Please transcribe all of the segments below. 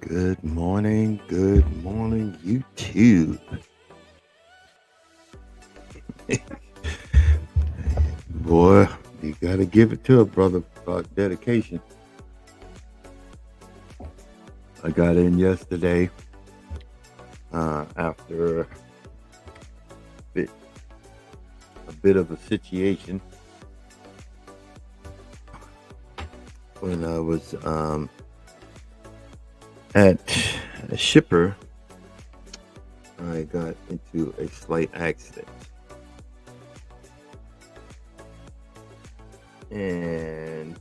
Good morning, YouTube. Boy, you gotta give it to a brother about dedication. I got in yesterday after bit, a bit of a situation when I was at a shipper. I got into a slight accident and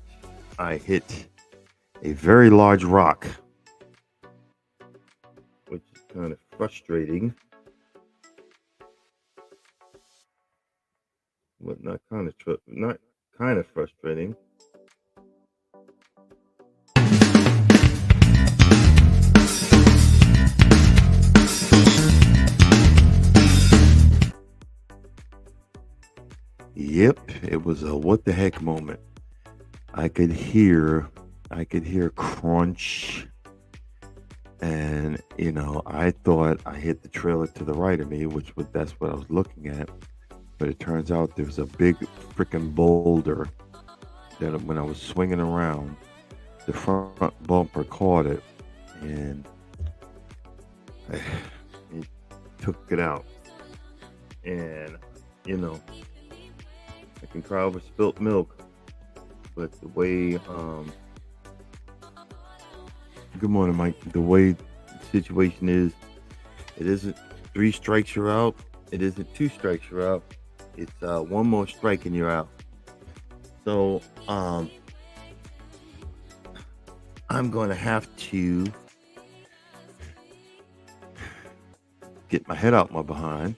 I hit a very large rock, which is kind of frustrating, but not kind of frustrating. Yep, it was a what the heck moment. I could hear I could hear crunch, and I thought I hit the trailer to the right of me, that's what I was looking at. But it turns out there was a big freaking boulder that when I was swinging around, the front bumper caught it, and it took it out. And you know, I can cry over spilt milk, but the way good morning, Mike. The way the situation is, it isn't three strikes you're out. It isn't two strikes you're out. It's one more strike and you're out. So I'm going to have to get my head out my behind.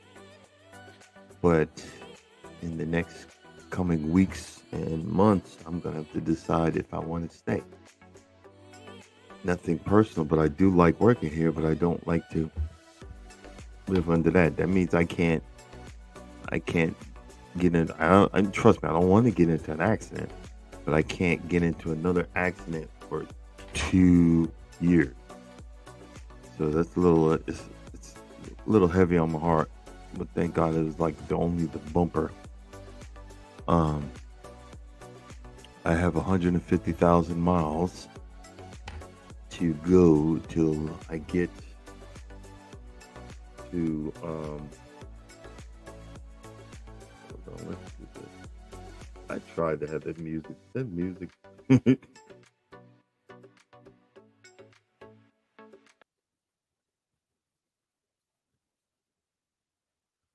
But in the next coming weeks and months, I'm going to have to decide if I want to stay. Nothing personal, but I do like working here, but I don't like to live under that. That means I can't get in. Trust me, I don't want to get into an accident, but I can't get into another accident for 2 years. So that's it's a little heavy on my heart, but thank God it was like the bumper. Um, I have 150,000 miles to go till I get to hold on, let's do this. I tried to have that music. That music.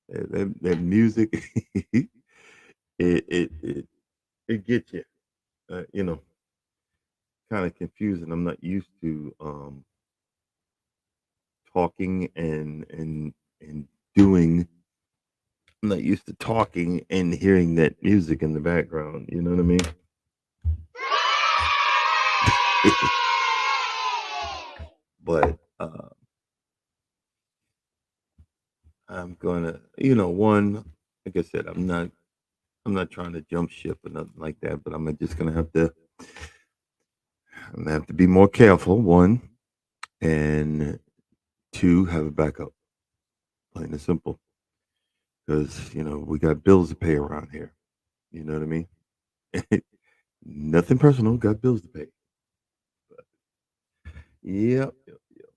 that music. It it gets you. Uh, you know, Kind of confusing. I'm not used to talking and doing. I'm not used to talking and hearing that music in the background. You know what I mean? But I'm gonna, like I said, I'm not trying to jump ship or nothing like that. But just gonna have to, I'm gonna have to be more careful. One and two, have a backup. Plain and simple. Because we got bills to pay around here. You know what I mean? Nothing personal. Got bills to pay. But, yep, yep, yep.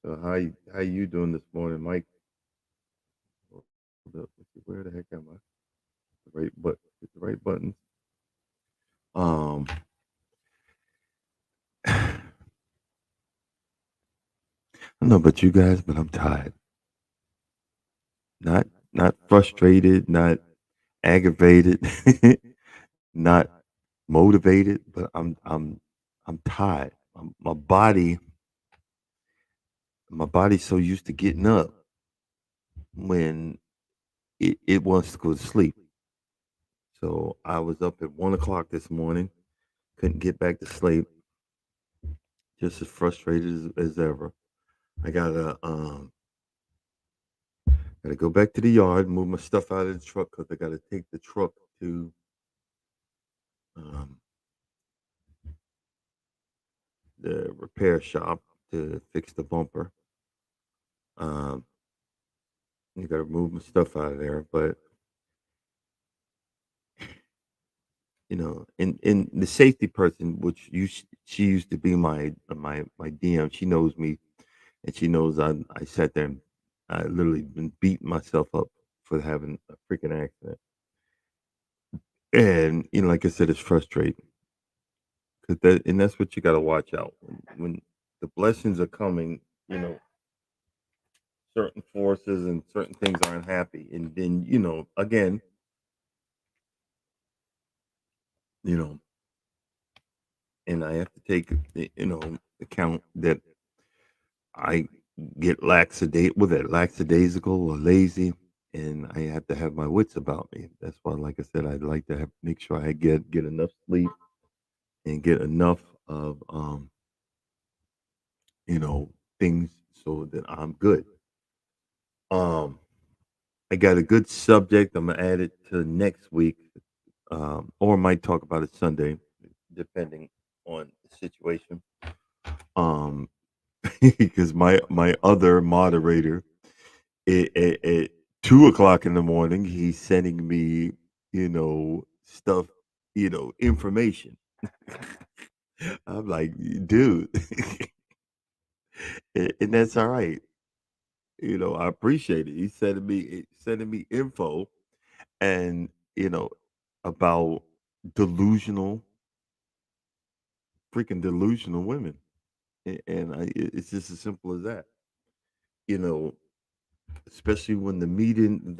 So how you doing this morning, Mike? Hold up. Let's see, where the heck am I? The right but hit the right buttons. Um, I don't know about you guys, but I'm tired. Not frustrated, not aggravated, not motivated, but I'm tired. My body's so used to getting up when it wants to go to sleep. So I was up at 1 o'clock this morning, couldn't get back to sleep, just as frustrated as ever. I gotta go back to the yard, move my stuff out of the truck because I gotta take the truck to um, the repair shop to fix the bumper. Um, you got to move my stuff out of there, but and the safety person, which she used to be my DM. She knows me, and she knows I sat there and I literally been beating myself up for having a freaking accident. And like I said, it's frustrating because that's what you got to watch out when the blessings are coming. Certain forces and certain things aren't happy, and then again, you know, and I have to take account that I get lackadaisical or lazy, and I have to have my wits about me. That's why, like I said, I'd like to make sure I get enough sleep and get enough of you know things so that I'm good. Um, I got a good subject. I'm gonna add it to next week, or I might talk about it Sunday, depending on the situation. Um, because my other moderator at 2 o'clock in the morning, he's sending me, stuff, information. I'm like, dude, and that's all right. I appreciate it. He's sending me info and about delusional, freaking delusional women, and it's just as simple as that. You know, especially when the medium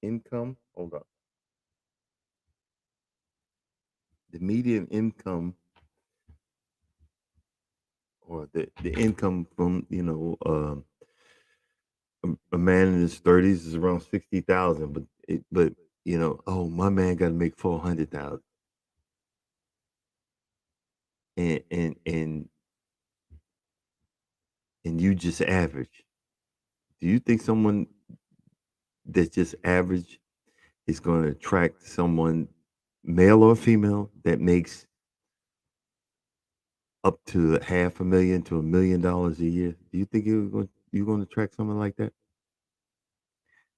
income. Hold on, the median income or the income from a man in his 30s is around 60,000, but oh, my man got to make 400,000, and you just average. Do you think someone that's just average is going to attract someone, male or female, that makes up to half a million to $1 million a year? Do you think you're going to attract someone like that?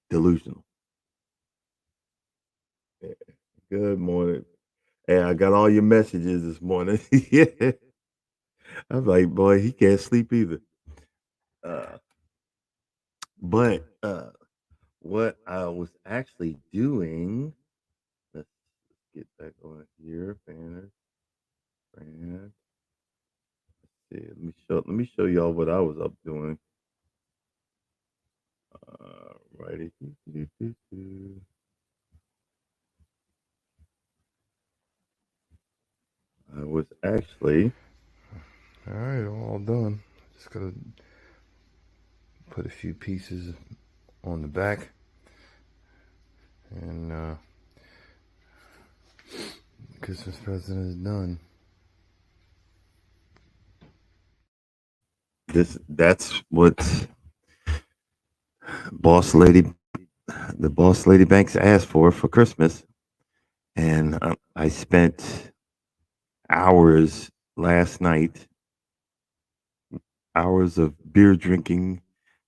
Delusional. Yeah. Good morning. Hey, I got all your messages this morning. Yeah. I'm like, boy, he can't sleep either. Uh, but what I was actually doing, let's get back on here. Banners, brand. See, let me show y'all what I was up doing. Righty. I was actually all right. All done. Just gotta put a few pieces on the back, and Christmas present is done. That's what boss lady, the boss lady banks asked for Christmas, and I spent hours last night, hours of beer drinking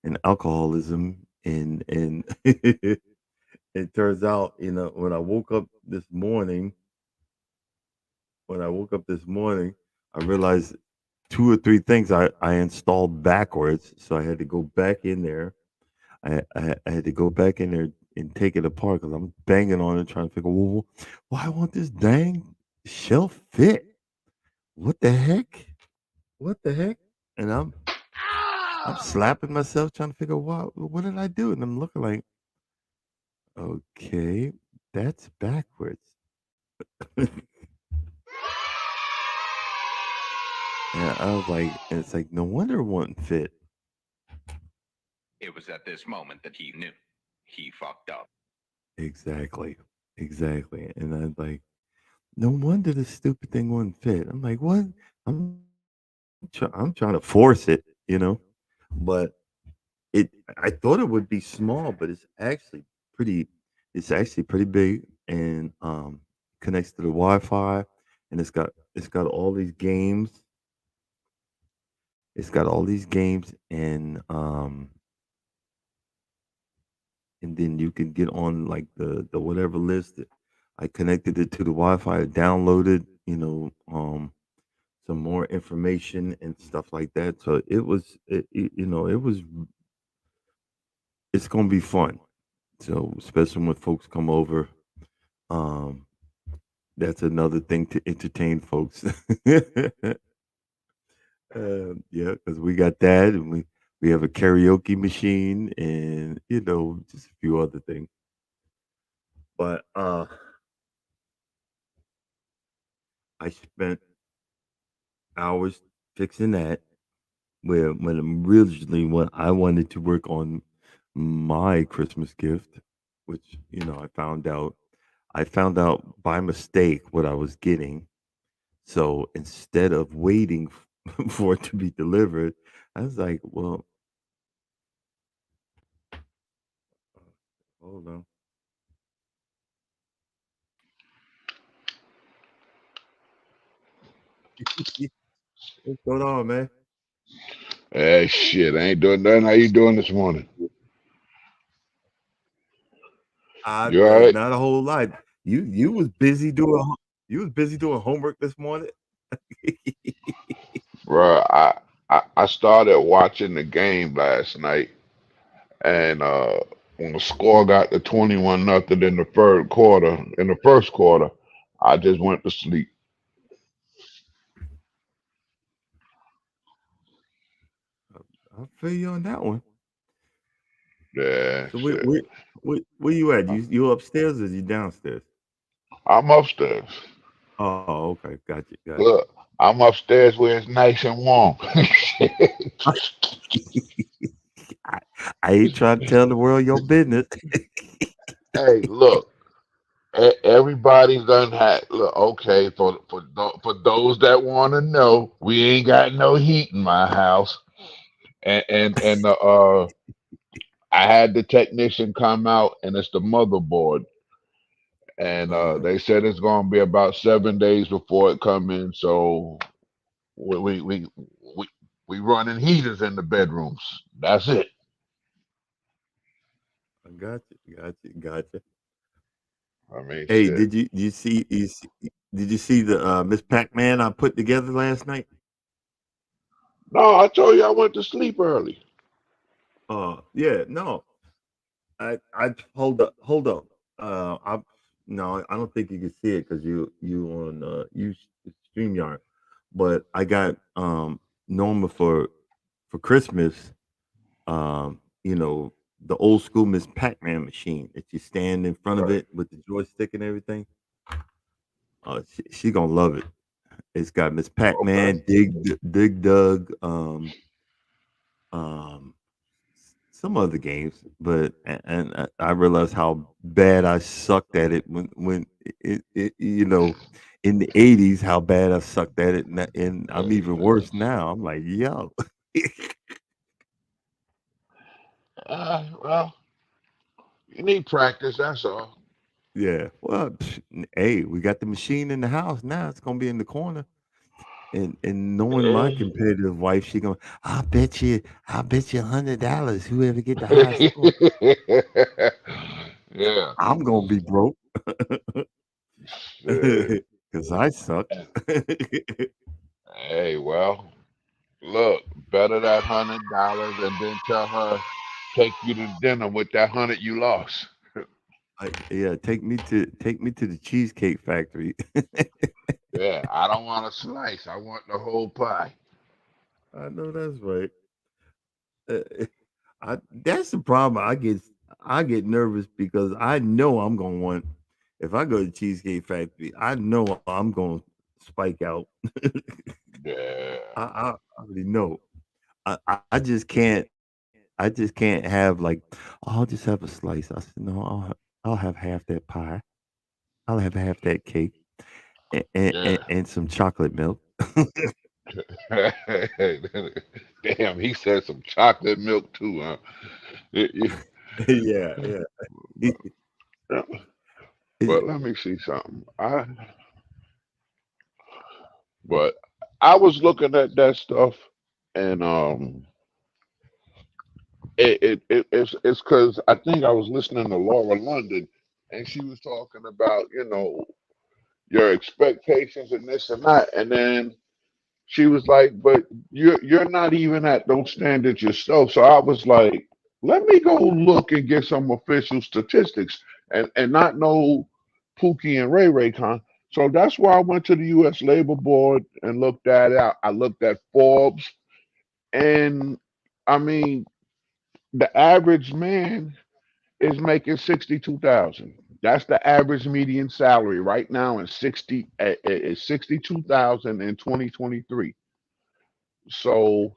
and alcoholism, and it turns out, when I woke up this morning, I realized two or three things I installed backwards, so I had to go back in there. I had to go back in there and take it apart because I'm banging on it trying to figure, well, why won't this dang shelf fit? What the heck? What the heck? And I'm slapping myself trying to figure what did I do? And I'm looking like, okay, that's backwards. Yeah, I was like, and it's like, no wonder it wouldn't fit. It was at this moment that he knew he fucked up. Exactly. Exactly. And I'm like, no wonder the stupid thing wouldn't fit. I'm like, what? I'm I'm trying to force it, but it I thought it would be small, but pretty it's actually pretty big, and connects to the Wi-Fi, and it's got all these games. It's got all these games, and then you can get on like the whatever list. I connected it to the Wi-Fi, downloaded, some more information and stuff like that. So it's gonna be fun. So especially when folks come over, um, that's another thing to entertain folks. Yeah, because we got that, and we have a karaoke machine, and just a few other things. But I spent hours fixing that. Where when I wanted to work on my Christmas gift, which I found out by mistake what I was getting. So instead of waiting for it to be delivered, I was like, well, hold on. What's going on, man? Hey, shit, I ain't doing nothing. How you doing this morning? You all right? Not a whole lot. You was busy doing homework this morning. Bro, I started watching the game last night, and when the score got to 21 nothing in the first quarter, I just went to sleep. I feel you on that one. Yeah, So shit. where you at? You upstairs or you downstairs? I'm upstairs. Oh, okay, got Look, I'm upstairs where it's nice and warm. you. I, I ain't trying to tell the world your business. Hey, look. Everybody done had look okay for those that want to know. We ain't got no heat in my house, and I had the technician come out, and it's the motherboard, and Uh, they said it's gonna be about 7 days before it come in. So we we we we, we running heaters in the bedrooms. That's it. I got you. I mean, Hey, shit. did you see the Miss Pac-Man I put together last night? No, I told you I went to sleep early. Yeah, no, I hold up. I No, I don't think you can see it because you on Streamyard, but I got Norma for Christmas. The old school Miss Pac-Man machine that you stand in front of Right. it with the joystick and everything. She gonna love it. It's got Miss Okay. Pac-Man, Dig Dug, um, some other games, but I realized how bad I sucked at it when in the '80s, how bad I sucked at it, and I'm even worse now. I'm like, yo, Well, you need practice. That's all. yeah. Well, hey, we got the machine in the house now. It's gonna be in the corner. And knowing my competitive wife, she going, I'll bet you $100 whoever get the high score. Yeah. I'm gonna be broke Shit. because I suck. Hey, well, look, better that $100 and then tell her take you to dinner with that 100 you lost. Yeah, take me to the Cheesecake Factory. Yeah, I don't want a slice. I want the whole pie. I know that's right. Uh, that's the problem. I get nervous because I know I'm gonna want. If I go to Cheesecake Factory, I know I'm gonna spike out. Yeah. I already know. I just can't. I just can't have like, "Oh, I'll just have a slice." I said, "No, I'll have half that pie. I'll have half that cake Yeah. and some chocolate milk." Damn, he said some chocolate milk too, huh? It- Yeah, yeah. yeah. But let me see something. But I was looking at that stuff, and it's because I think I was listening to Laura London, and she was talking about your expectations and this and that, and then she was like, "But you're not even at those standards yourself." So I was like, "Let me go look and get some official statistics," and not know Pookie and Ray Ray Con. So that's why I went to the U.S. Labor Board and looked that out. I looked at Forbes, and I mean, the average man is making 62,000. That's the average median salary right now in 62,000 in 2023. So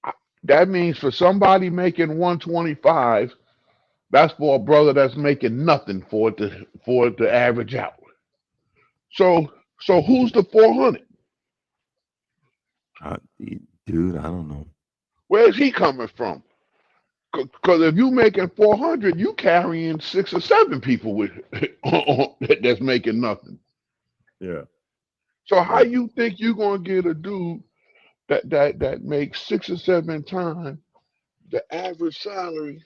I- that means for somebody making 125, that's for a brother that's making nothing for it to average out. So who's the 400? I, dude, I don't know. Where's he coming from? Because if you making 400, you carrying six or seven people with that's making nothing. Yeah, So how yeah. you think you gonna get a dude that makes six or seven times the average salary,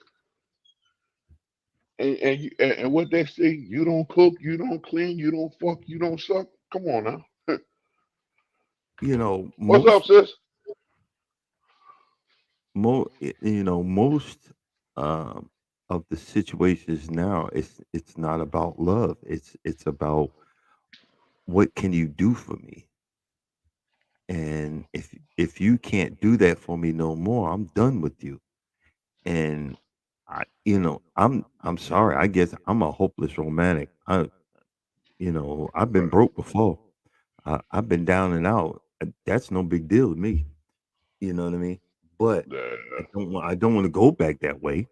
and what they say, you don't cook, you don't clean, you don't fuck, you don't suck. Come on now. You know, What's up, most, sis? most um, of the situations now, it's not about love. It's about what can you do for me, and if you can't do that for me no more, I'm done with you. And I'm sorry. I guess I'm a hopeless romantic. I've been broke before. I've been down and out. That's no big deal to me. You know what I mean? But Yeah, I don't want to go back that way,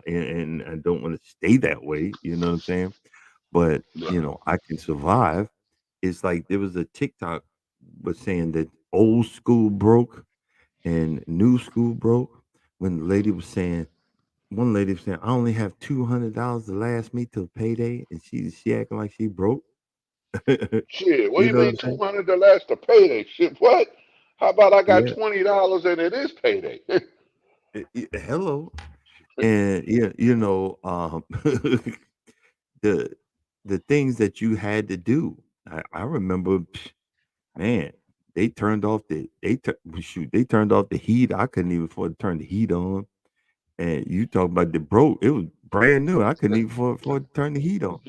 and I don't want to stay that way. You know what I'm saying? But yeah. I can survive. It's like there was a TikTok was saying that old school broke and new school broke. When the lady was saying, one lady was saying, I only have $200 to last me till payday, and she acting like she broke. Shit, what do You you know what mean I'm saying? 200 the last to payday? Shit, what? How about I got Yeah. $20 and it is payday? Hello. And the the things that you had to do. I remember, man, they turned off the heat. I couldn't even afford to turn the heat on. And you talk about the broke, it was brand new. I couldn't even afford to turn the heat on.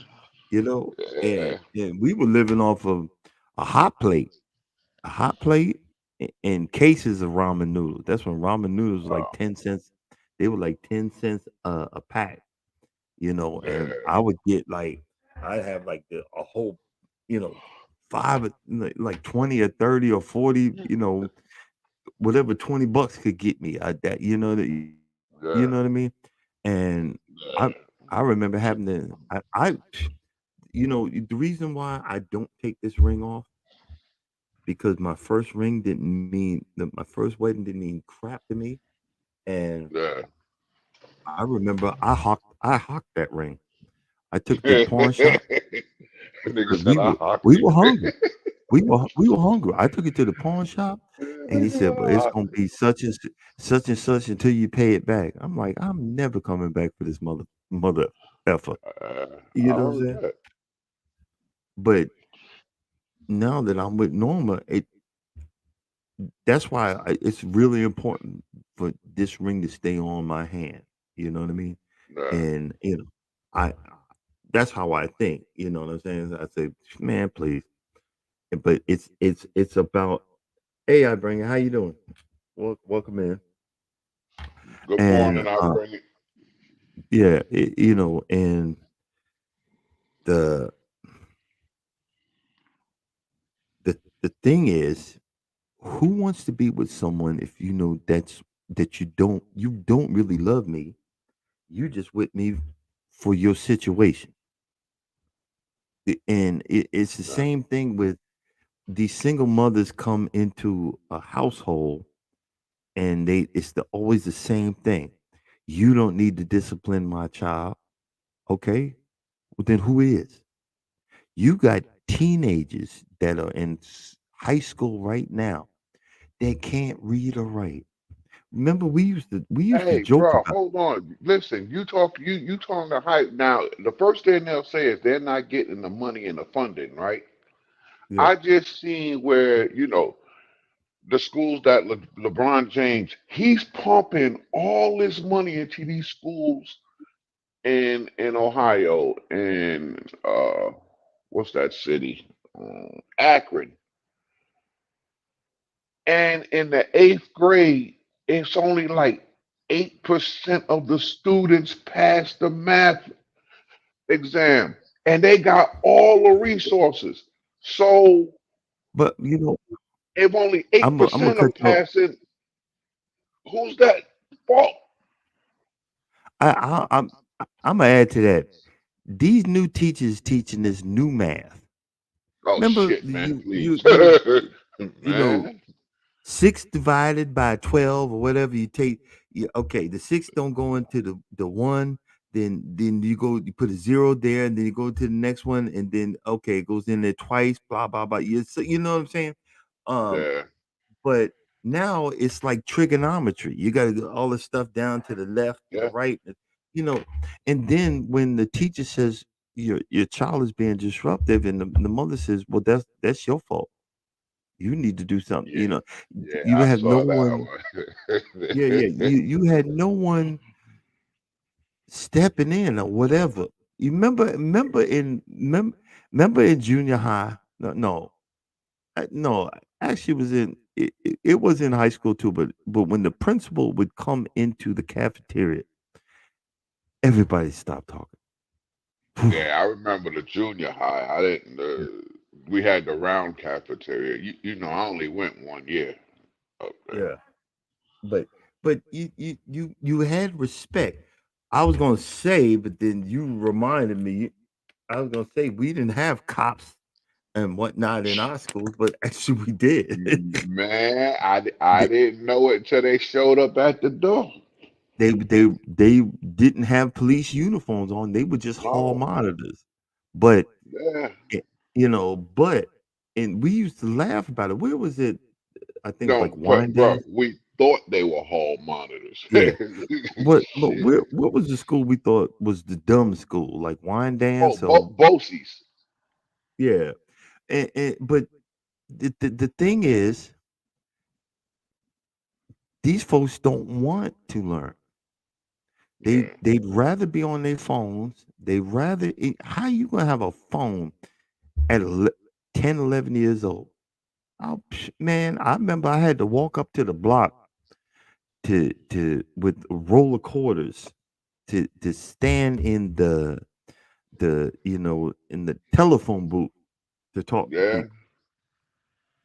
And Yeah, we were living off of a hot plate, a hot plate, and cases of ramen noodles. That's when ramen noodles were like oh, 10 cents. They were like 10 cents a pack. And yeah, I would get like I'd have like a whole, you know, five, like 20 or 30 or 40, whatever $20 could get me. That you yeah, know what I mean? And I yeah, I remember having to the reason why I don't take this ring off because my first ring didn't mean that my first wedding didn't mean crap to me. And yeah. I remember I hawked that ring. I took it to the pawn shop Nigga because said we I were hocked we it. were hungry. We were hungry. I took it to the pawn shop, and he Nigga said, said "But I it's hocked gonna be such and such until you pay it back." I'm like, I'm never coming back for this mother effer. it. You I know what I'm heard saying? that. But now that I'm with Norma, that's why it's really important for this ring to stay on my hand. You know what I mean? Yeah. And I that's how I think. You know what I'm saying? I say, man, please. But it's about, hey, I bring it. How you doing? Welcome in. Good And morning, I bring it. yeah, and the the thing is, who wants to be with someone if you know that you don't really love me? You just with me for your situation. And it's the Yeah. same thing with these single mothers come into a household and always the same thing. You don't need to discipline my child. Okay, well then who is? You got teenagers that are in high school right now that can't read or write. Remember, we used to Hey, joke bro, about. hold on. Listen, you talking the hype now. The first thing they'll say is they're not getting the money and the funding, right? Yeah, I just seen where the schools that LeBron James he's pumping all this money into these schools in Ohio and what's that city? Akron. And in the eighth grade, it's only like 8% of the students pass the math exam, and they got all the resources. So but if only eight I'm gonna percent are cut you off. passing, who's that fault? I'm gonna add to that. These new teachers teaching this new math. Oh Remember, shit, man! Please, you know man. 6 divided by 12 or whatever you take. Okay, the 6 don't go into the one. Then you put a 0 there, and then you go to the next one, and then okay, it goes in there twice. Blah blah blah. You know what I'm saying? Um, Yeah, but now it's like trigonometry. You got to get all the stuff down to the left, to the yeah, right, you know. And then when the teacher says your child is being disruptive, and the mother says, "Well, that's your fault. You need to do something." yeah, yeah. You I have no saw one. Yeah, that yeah. one. You had no one stepping in or whatever. You remember in junior high? No, no, no. Actually, it was it was in high school too. But when the principal would come into the cafeteria, everybody stopped talking. Yeah, I remember the junior high. I didn't. Yeah, We had the round cafeteria. I only went 1 year up there. yeah. But you had respect. I was gonna say, but then you reminded me. I was gonna say we didn't have cops and whatnot in our schools, but actually we did. Man, I they, didn't know it until they showed up at the door. they didn't have police uniforms on. They were just hall No, monitors. But yeah, eh, but and we used to laugh about it. Where was it? I think it was no, like but bro, Wyandanch. we thought they were hall monitors. Yeah. But Shit. where what was the school we thought was the dumb school? Like Oh, Wyandanch or Bosie's. yeah. But the thing is, these folks don't want to learn. Yeah, They'd rather be on their phones. How you gonna have a phone at 10, 11 years old? Oh, man, I remember I had to walk up to the block to with roller quarters to stand in in the telephone booth to talk to yeah. people.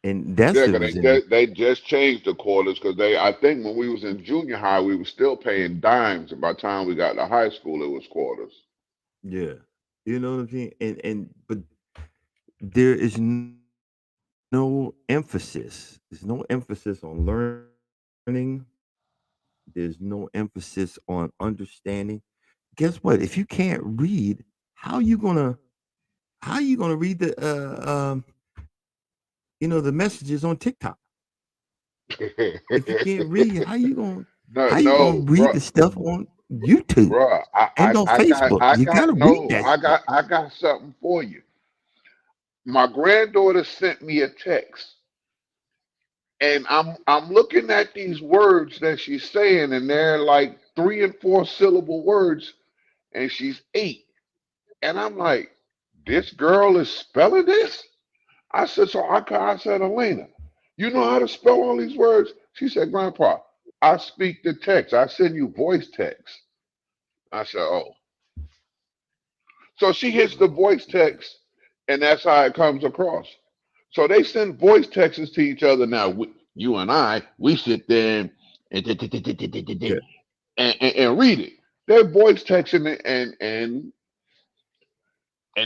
And that's Yeah, it because was in they just changed the quarters because I think when we was in junior high we were still paying dimes, and by the time we got to high school it was quarters. yeah. You know what I'm saying? But there is no emphasis. There's no emphasis on learning. There's no emphasis on understanding. Guess what? If you can't read, how you gonna how you gonna read the messages on TikTok? If you can't read, No, how you gonna no, read the stuff on YouTube bro. and on Facebook? You gotta read that stuff. I got something for you. My granddaughter sent me a text, and I'm looking at these words that she's saying, and they're like 3 and 4 syllable words, and she's 8, and I'm like, this girl is spelling this. I said, Elena, you know how to spell all these words? She said, Grandpa, I speak the text. I send you voice text. I said, oh. So she hits the voice text, and that's how it comes across. So they send voice texts to each other now. You and we sit there Yeah. and read it. They're voice texting it, and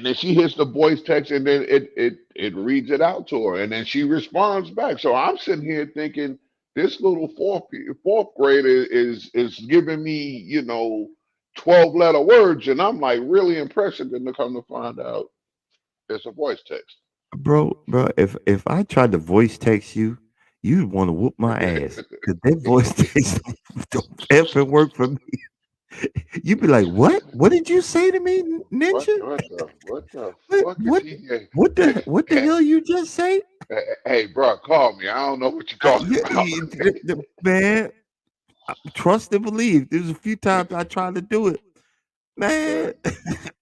then she hits the voice text, and then it reads it out to her, and then she responds back. So I'm sitting here thinking this little fourth grader is giving me 12 letter words, and I'm like really impressed. And then to come to find out it's a voice text. bro. If I tried to voice text you, you'd want to whoop my ass because that voice text don't ever work for me. You'd be like, "What? What did you say to me, Ninja? What the What? fuck is What? he? What the hell you just say?" Hey, bro, call me. I don't know what you're talking about. Man, trust and believe. There's a few times I tried to do it, Man. man.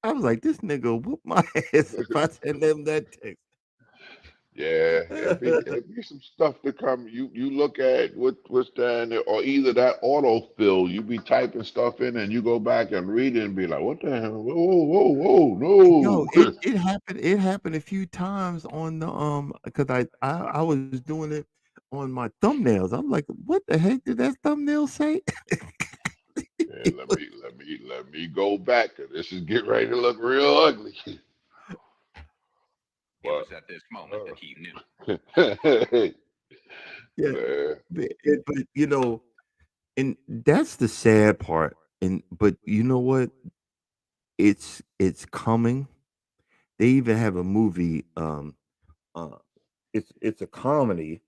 I was like, "This nigga whoop my ass if I send him that text." Yeah, it be some stuff to come. You look at what's down there, or either that autofill. You be typing stuff in, and you go back and read it, and be like, "What the hell? Whoa, Yo, no!" it happened. It happened a few times on the because I was doing it on my thumbnails. I'm like, what the heck did that thumbnail say? Yeah, let me go back. 'Cause this is getting ready to look real ugly. It was at this moment that he knew. Yeah, Man, but and that's the sad part. And but you know what? It's coming. They even have a movie. Uh, it's a comedy,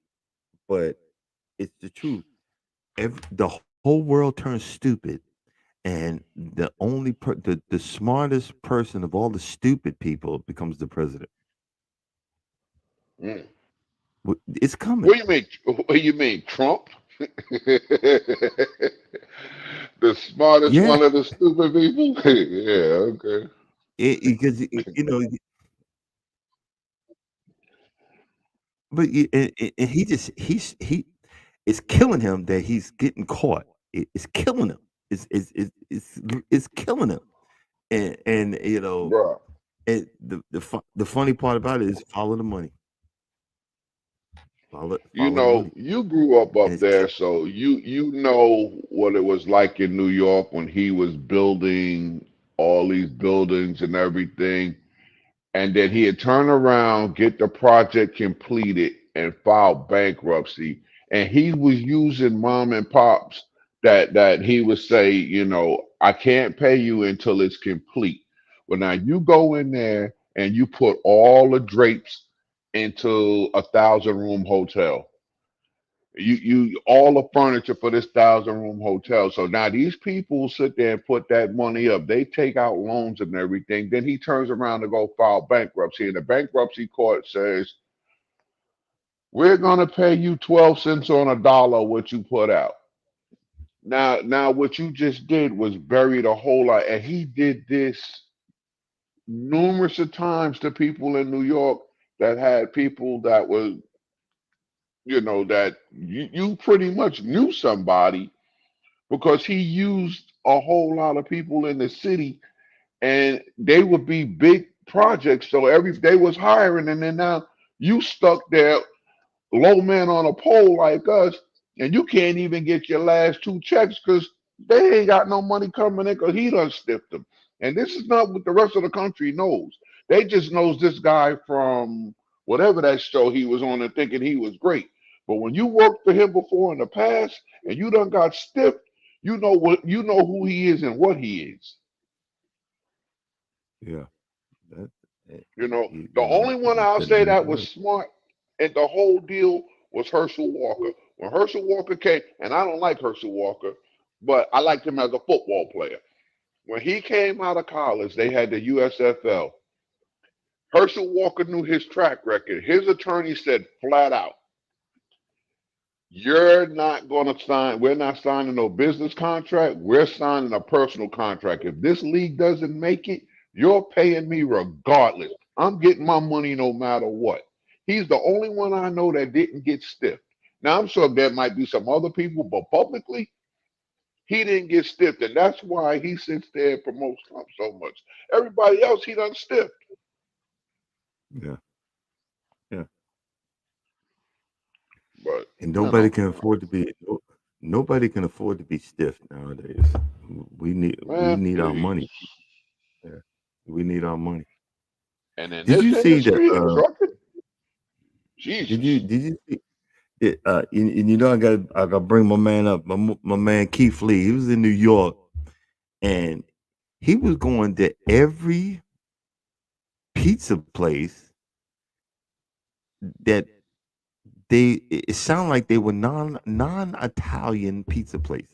but it's the truth. The whole world turns stupid, and the smartest person of all the stupid people becomes the president. mm. It's coming. What do you mean? What you mean, Trump? The smartest Yeah, one of the stupid people? Yeah, okay. because but and he it's killing him that he's getting caught. It's killing him. It's killing him. And Bruh. the funny part about it is follow the money. Follow the money, You grew up and it's there, so you know what it was like in New York when he was building all these buildings and everything, and then he'd turn around, get the project completed, and file bankruptcy. And he was using mom and pops that he would say, I can't pay you until it's complete. Well, now you go in there and you put all the drapes into a 1,000 room hotel. You all the furniture for this 1,000 room hotel. So now these people sit there and put that money up. They take out loans and everything. Then he turns around to go file bankruptcy, and the bankruptcy court says, "We're gonna pay you 12 cents on a dollar what you put out." Now what you just did was buried a whole lot, and he did this numerous of times to people in New York that had people that was, that you pretty much knew somebody because he used a whole lot of people in the city, and they would be big projects. So every they was hiring, and then now you stuck there, low man on a pole like us, and you can't even get your last two checks because they ain't got no money coming in because he done stiffed them. And this is not what the rest of the country knows. They just knows this guy from whatever that show he was on and thinking he was great. But when you worked for him before in the past and you done got stiffed, you know who he is and what he is. yeah. That, eh, The only one you I'll said it say right that was there. smart and the whole deal was Herschel Walker. When Herschel Walker came, and I don't like Herschel Walker, but I liked him as a football player. When he came out of college, they had the USFL. Herschel Walker knew his track record. His attorney said flat out, "You're not going to sign, we're not signing no business contract. We're signing a personal contract. If this league doesn't make it, you're paying me regardless. I'm getting my money no matter what." He's the only one I know that didn't get stiffed. Now, I'm sure there might be some other people, but publicly, he didn't get stiffed. And that's why he sits there and promotes Trump so much. Everybody else, he done stiffed. Yeah, yeah. But, And nobody can afford to be stiff nowadays. We man, need our please. money. Yeah, we need our money. And in Did this you see the? industry, in trucking, Jesus. Did you see? And I got to bring my man up, my man Keith Lee. He was in New York, and he was going to every pizza place that it sounded like they were non-Italian pizza places.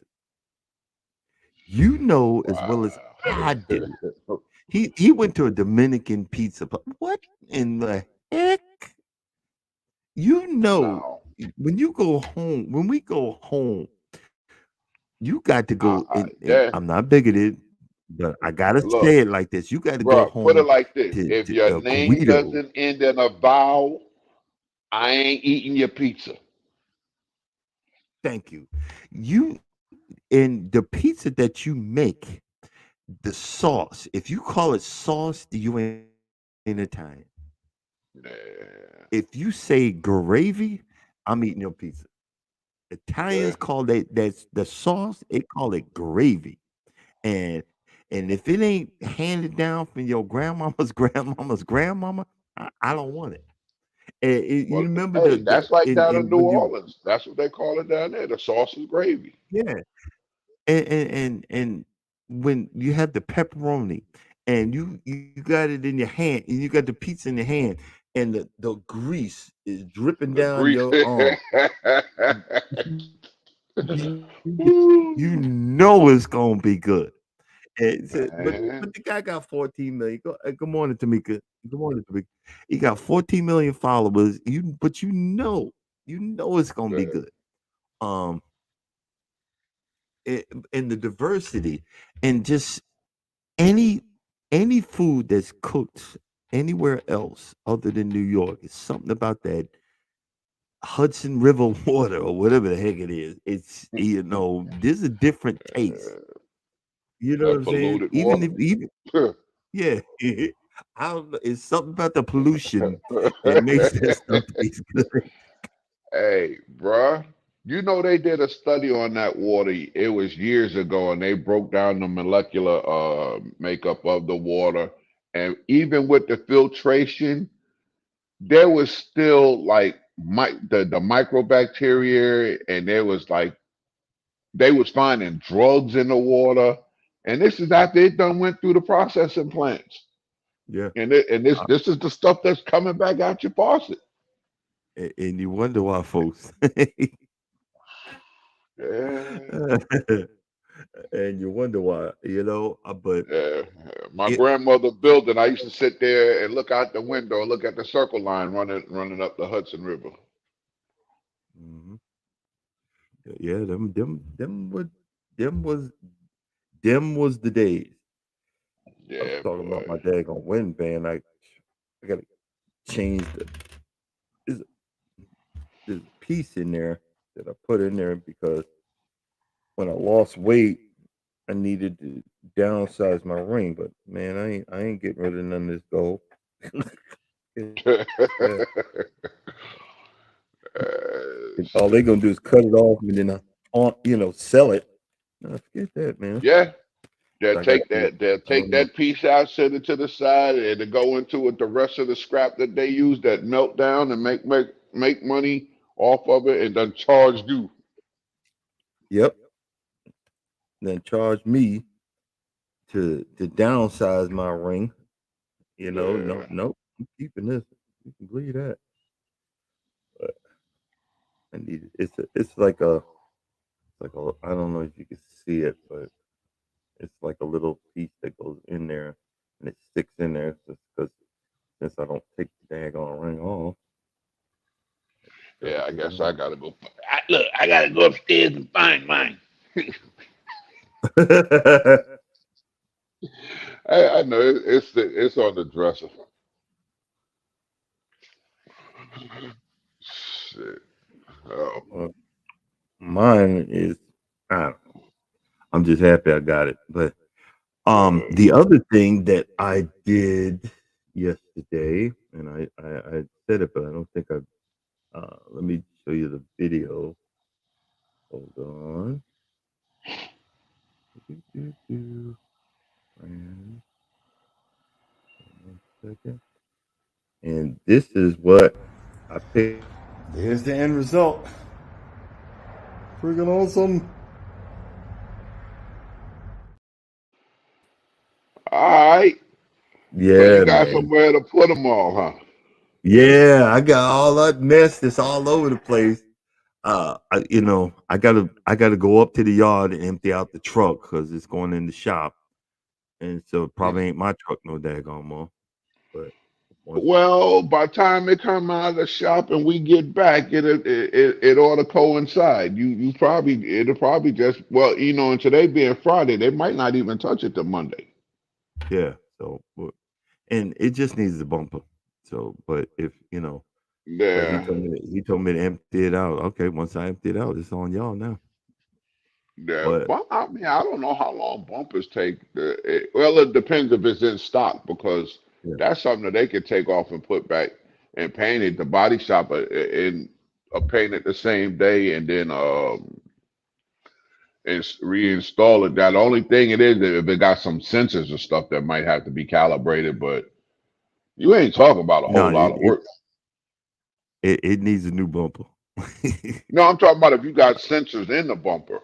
You know as well as I do. Wow. He went to a Dominican pizza. What in the heck? You know, No. when you go home, when we go home, you got to go and Yeah. I'm not bigoted, but I gotta Look, say it like this. You got to go bro, put it home like this. to, If to your name Guido. doesn't end in a vowel, I ain't eating your pizza. Thank you. You and the pizza that you make, the sauce. If you call it sauce, you ain't Italian. Yeah. If you say gravy, I'm eating your pizza. Yeah. Italians call that's the sauce. They call it gravy, and and if it ain't handed down from your grandmama's grandmama's grandmama, I don't want it. And you Well, remember hey, the that's like down in and New when you Orleans. That's what they call it down there. The sauce is gravy. yeah and when you have the pepperoni and you got it in your hand and you got the pizza in your hand and the grease is dripping The down grease. your arm. You Ooh, know it's gonna be good. And so, but man. the guy got 14 million. Good morning, Tamika. Good morning, Tamika. He got 14 million followers. But you know it's gonna be Yeah. good. Um, and the diversity and just any any food that's cooked anywhere else other than New York, it's something about that Hudson River water or whatever the heck it is. It's there's a different taste. You know what That I'm saying? polluted Even water. if even yeah, I don't know. It's something about the pollution that makes that stuff taste good. Hey, bruh, you know they did a study on that water. It was years ago, and they broke down the molecular makeup of the water. And even with the filtration, there was still like the microbacteria, and there was like they was finding drugs in the water. And this is after it done went through the processing plants. Yeah, And this is the stuff that's coming back out your faucet. and you wonder why folks. Yeah. And you wonder why, but Yeah, my it. grandmother built it. I used to sit there and look out the window and look at the circle line running up the Hudson River. Mhm. Yeah, them was them was the days. I was Yeah, talking about my boy. daggone wedding band. I gotta change there's, there's a piece in there that I put in there because when I lost weight, I needed to downsize my ring. But man, I ain't getting rid of none of this gold. Yeah. And all they gonna do is cut it off and then sell it. No, forget that, man. yeah, I got to. they'll I take don't know. that piece out, set it to the side, and to go into it the rest of the scrap that they use that melt down and make money off of it, and then charge you. Yep. Then charge me to downsize my ring. No, Yeah, nope. I'm keeping this. You can believe that. But I need it. It's like a I don't know if you can see it, but it's like a little piece that goes in there and it sticks in there just because since I don't take the daggone ring off, gotta yeah. I get it guess I off. gotta go. Look, I gotta go upstairs and find mine. I know it's on the dresser. Shit. Oh. Well, mine is I don't know. I'm just happy I got it. But Uh, the other thing that I did yesterday, and I said it, but I don't think I. Let me show you the video. Hold on. And 1 second. And this is what I picked. There's the end result. Freaking awesome. all right. So you Yeah, got man. somewhere to put them all, huh? Yeah, I got all that mess that's all over the place. I gotta go up to the yard and empty out the truck because it's going in the shop, and so it Mm. probably ain't my truck no daggone more. But once, Well, by the time it come out of the shop and we get back, it ought to coincide. It'll probably just and today being Friday, they might not even touch it till Monday. yeah. And it just needs the bumper. So, but if but Yeah, he told me to empty it out. Okay, once I empty it out, it's on y'all now. yeah. But But I mean, I don't know how long bumpers take. Well, it depends if it's in stock because yeah, that's something that they could take off and put back and paint it. The body shop and paint it the same day and then and reinstall it. That only thing it is if it got some sensors or stuff that might have to be calibrated, but you ain't talking about a no, whole lot of work. it needs a new bumper. No, I'm talking about if you got sensors in the bumper,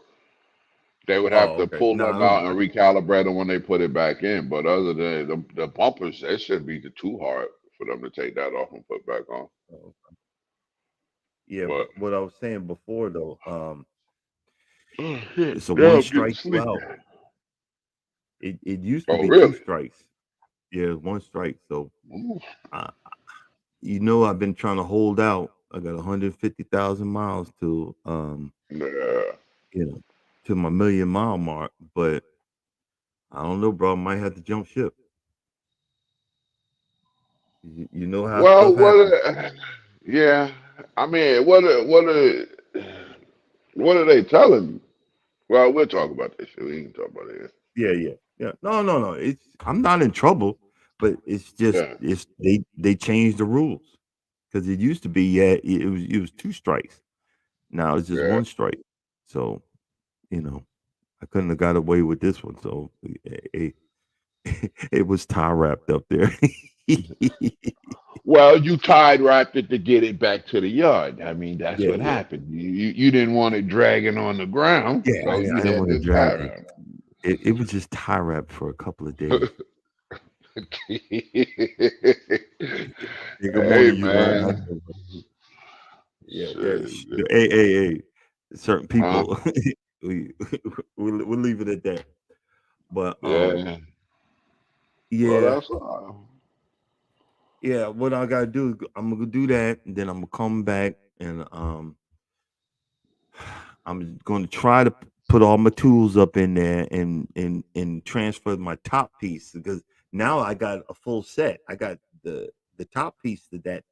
they would have Oh, to okay. pull No, I them don't. out and recalibrate them when they put it back in. But other than the bumpers, it shouldn't be too hard for them to take that off and put back on. Oh, yeah, But but what I was saying before though, oh shit, it's a now one I'm getting strike you sleepy. out. It used to Oh be two really? strikes. Yeah, one strike. So Ooh, I, I've been trying to hold out. I got 150,000 miles to yeah. you know, to my million-mile mark, but I don't know, bro. I might have to jump ship. You know how Well, stuff happens. yeah. I mean, what are they telling you? Well, we'll talk about this shit. We can talk about it. Yeah, yeah, yeah. No, no, no. It's I'm not in trouble, but it's just Yeah, they changed the rules because it used to be it was two strikes. Now it's just yeah. one strike. So you know I couldn't have got away with this one. So it, it was tie wrapped up there. Well, you tied wrapped it to get it back to the yard. I mean, that's Yeah, what yeah, happened. You didn't want it dragging on the ground, yeah. so I you didn't had want to to drag tie it. wrap. It was just tie wrapped for a couple of days. Yeah, good Hey morning, you learn. How you man, doing, bro? Yeah, yeah. shit. Hey. Certain Huh? people, we we'll leave it at that. But Yeah. Well, yeah, that's yeah. What I gotta do, I'm gonna do that, and then I'm gonna come back, and I'm gonna try to put all my tools up in there, and transfer my top piece because now I got a full set. I got the top piece to that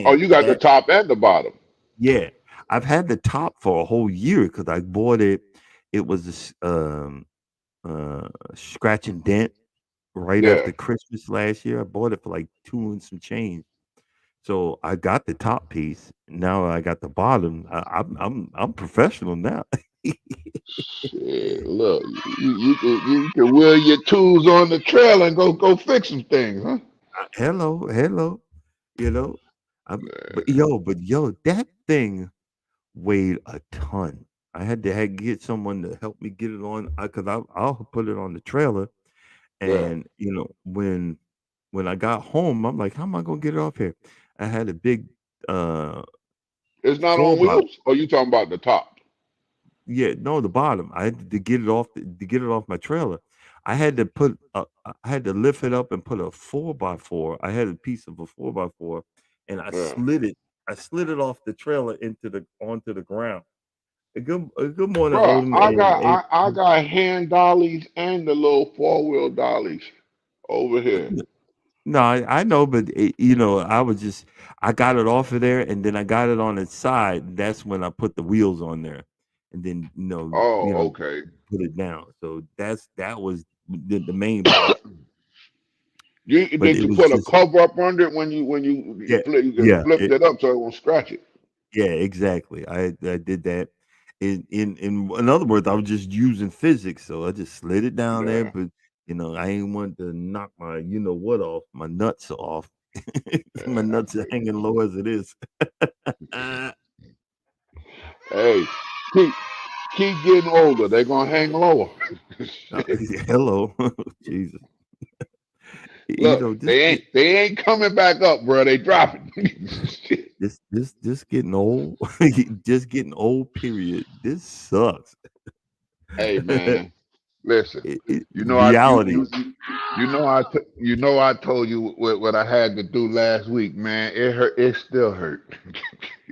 Oh, thing you got the that. top and the bottom. Yeah, I've had the top for a whole year because I bought it. It was scratch and dent right Yeah. after Christmas last year. I bought it for like two and some change. So I got the top piece. Now I got the bottom. I'm professional now. Shit, look, you can wheel your tools on the trail and go fix some things, huh? Hello. You know, but yo, that thing weighed a ton. I had to get someone to help me get it on because I'll put it on the trailer. Yeah. And when I got home, I'm like, how am I gonna get it off here? I had a big uh It's not four on by wheels? Or you talking about the top? yeah, no, the bottom. I had to get it off to get it off my trailer. I had to put I had to lift it up and put a 4x4. I had a piece of a 4x4 and Yeah. I slid it off the trailer into the onto the ground. A good morning, Bro, Odin, I and got I got hand dollies and the little 4-wheel dollies over here. no, I know, but I got it off of there, and then I got it on its side. That's when I put the wheels on there, and then Oh, okay. put it down. So that was the main part. You But did it you was put a just cover up under it when you yeah, flip you can yeah, flip it up so it won't scratch it? yeah, exactly. I did that. In other words, I was just using physics, so I just slid it down there. Yeah. But I ain't want to knock my what off, my nuts off. My Yeah, I nuts are feel hanging low as it is. Hey, keep keep getting older. They're gonna hang lower. Uh, Shit. hello, Jesus. You Look, know, this get they ain't coming back up, bro. They dropping. this getting old. Just getting old. Period. This sucks. Hey, man, listen. Reality. You know I told you what I had to do last week, man. It hurt. It still hurt.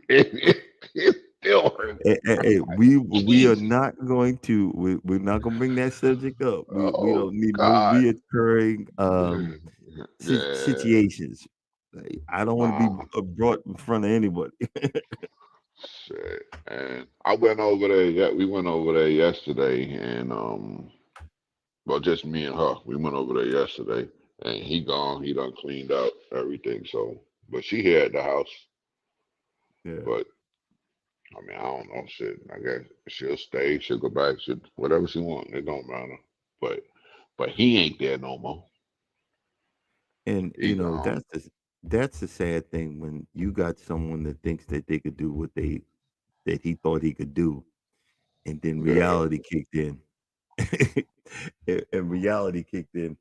It still hurt. We are Jesus. not going to we're not going to bring that subject up. We Oh don't need no God. reoccurring Yeah. situations. Like, I don't want to be Nah. brought in front of anybody. Shit. And I went over there. Yeah, we went over there yesterday, and well, just me and her. We went over there yesterday, and he gone. He done cleaned out everything. So, but she here at the house. Yeah. But I mean, I don't know. Shit. I guess she'll stay. She'll go back. She whatever she want. It don't matter. But he ain't there no more. And He gone. that's the sad thing when you got someone that thinks that they could do what that he thought he could do, and then Yeah. reality kicked in. And reality kicked in.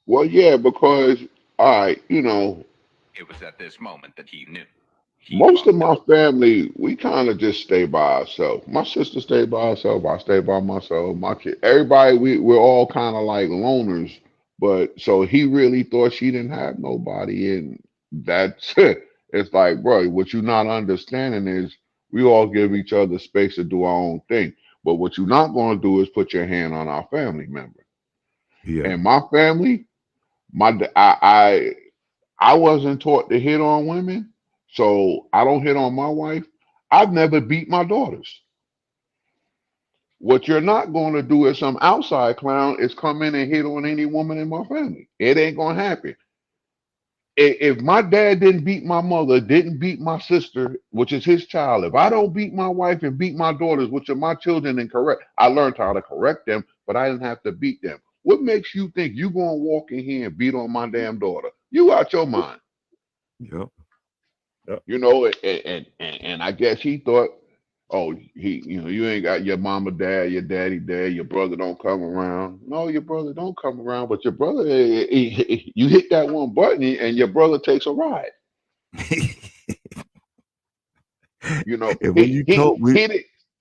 Well, yeah, because all right, It was at this moment that he knew. He most of fucked my up. family, we kind of just stay by ourselves. My sister stay by herself. I stay by myself. My kid, everybody, we're all kind of like loners. But so he really thought she didn't have nobody, and that's it. It's like, bro, what you're not understanding is we all give each other space to do our own thing. But what you're not going to do is put your hand on our family member. Yeah. And my family, I wasn't taught to hit on women, so I don't hit on my wife. I've never beat my daughters. What you're not going to do as some outside clown is come in and hit on any woman in my family. It ain't going to happen. If my dad didn't beat my mother, didn't beat my sister, which is his child, if I don't beat my wife and beat my daughters, which are my children, and correct, I learned how to correct them, but I didn't have to beat them. What makes you think you going to walk in here and beat on my damn daughter? You out your mind. Yep. Yep. And I guess he thought, oh, you ain't got your mama dad, your daddy dad, your brother don't come around. No, your brother don't come around, but your brother, you hit that one button and your brother takes a ride. You know, And when you told me,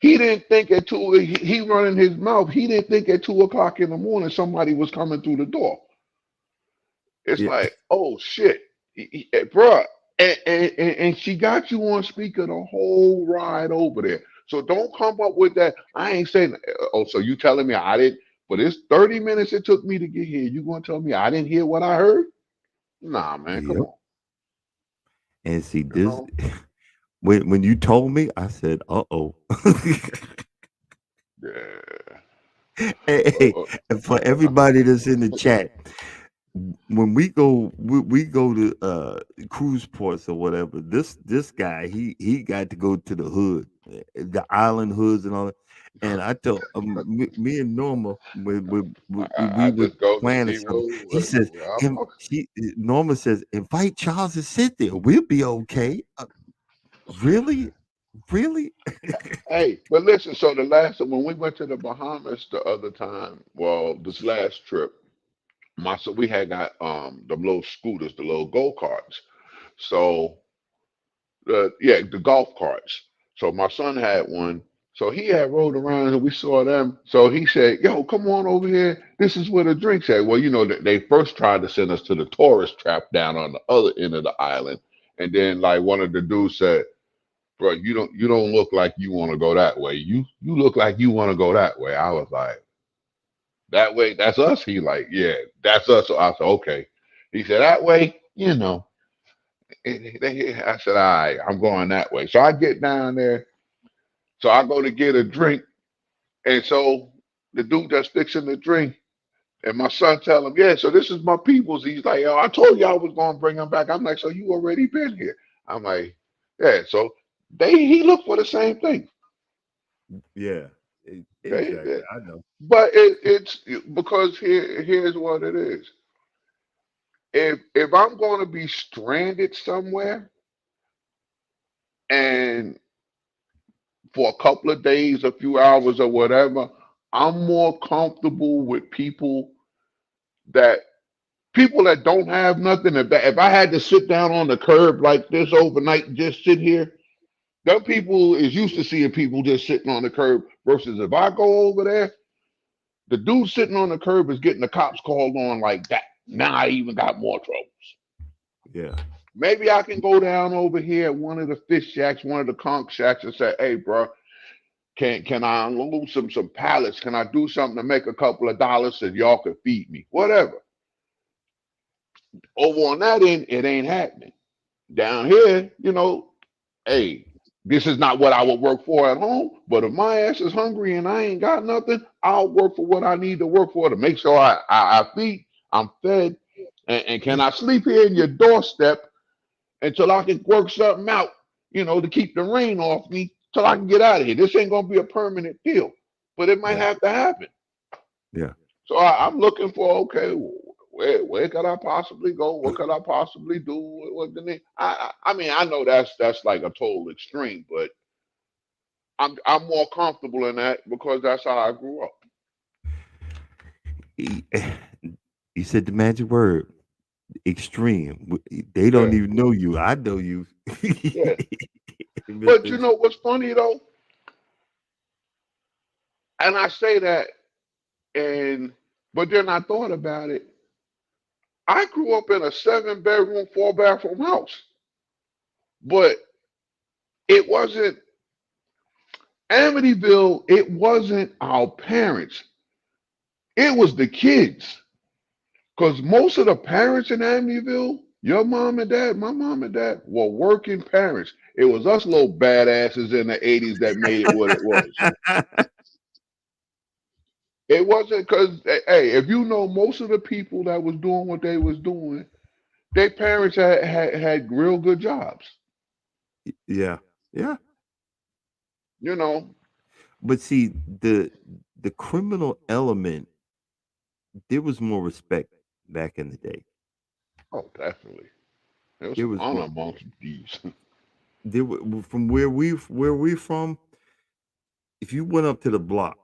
he didn't think at two. He running his mouth. He didn't think at 2 o'clock in the morning somebody was coming through the door. It's yeah, like, oh shit, bruh. And she got you on speaker the whole ride over there. So don't come up with that. I ain't saying, oh, so you telling me I didn't, but it's 30 minutes it took me to get here. You gonna tell me I didn't hear what I heard? Nah, man, come yep. on. And see You this know? when you told me, I said, "Uh oh." Yeah. Hey, Uh, and for everybody that's in the chat, when we go to cruise ports or whatever, this guy he got to go to the hood, the island hoods and all that. And I told me and Norma we I were just go to planning see something. what, He says, I'm Norma says, invite Charles to sit there. We'll be okay. Really, really? Hey, but listen, so the last when we went to the Bahamas the other time, well, this last trip, my so we had got the little scooters, the little go karts. So the golf carts. So my son had one. So he had rode around and we saw them. So he said, "Yo, come on over here. This is where the drinks at." Well, they first tried to send us to the tourist trap down on the other end of the island, and then like one of the dudes said, "Bro, you don't look like you want to go that way. You look like you want to go that way." I was like, "That way, that's us." He like, "Yeah, that's us." So I said, "Okay." He said, "That way, you know." I said, "All right, I'm going that way." So I get down there. So I go to get a drink, and so the dude that's fixing the drink, and my son tell him, "Yeah, so this is my people's." He's like, "Yo, I told you I was gonna bring him back." I'm like, "So you already been here?" I'm like, "Yeah." So he looked for the same thing. Yeah, They, exactly. I know. but it's because here's what it is. If I'm going to be stranded somewhere and for a couple of days, a few hours, or whatever, I'm more comfortable with people that People that don't have nothing. If I had to sit down on the curb like this overnight and just sit here, them people is used to seeing people just sitting on the curb. Versus if I go over there, the dude sitting on the curb is getting the cops called on like that. Now I even got more troubles. Yeah. Maybe I can go down over here at one of the fish shacks, one of the conch shacks, and say, "Hey, bro, can I unload some pallets? Can I do something to make a couple of dollars so y'all can feed me? Whatever." Over on that end, it ain't happening. Down here, hey, this is not what I would work for at home. But if my ass is hungry and I ain't got nothing, I'll work for what I need to work for to make sure I feed, I'm fed, and can I sleep here in your doorstep until I can work something out, to keep the rain off me till I can get out of here. This ain't gonna be a permanent deal, but it might Yeah. have to happen. Yeah. So I'm looking for, okay, where could I possibly go? What could I possibly do? What the name? I mean, I know that's like a total extreme, but I'm more comfortable in that because that's how I grew up. He- You said the magic word, extreme. They don't Yeah, even know you. I know you. yeah. But Mr. you know what's funny though? And I say that, and but then I thought about it. I grew up in a 7 bedroom, 4 bathroom house, but it wasn't Amityville. It wasn't our parents. It was the kids. Because most of the parents in Amityville, your mom and dad, my mom and dad, were working parents. It was us little badasses in the 80s that made it what it was. It wasn't because, hey, if you know most of the people that was doing what they was doing, their parents had real good jobs. Yeah. Yeah. You know, But see, the criminal element, there was more respect back in the day. oh, definitely. There was There some was honor more. amongst thieves. There were, from where we from. If you went up to the block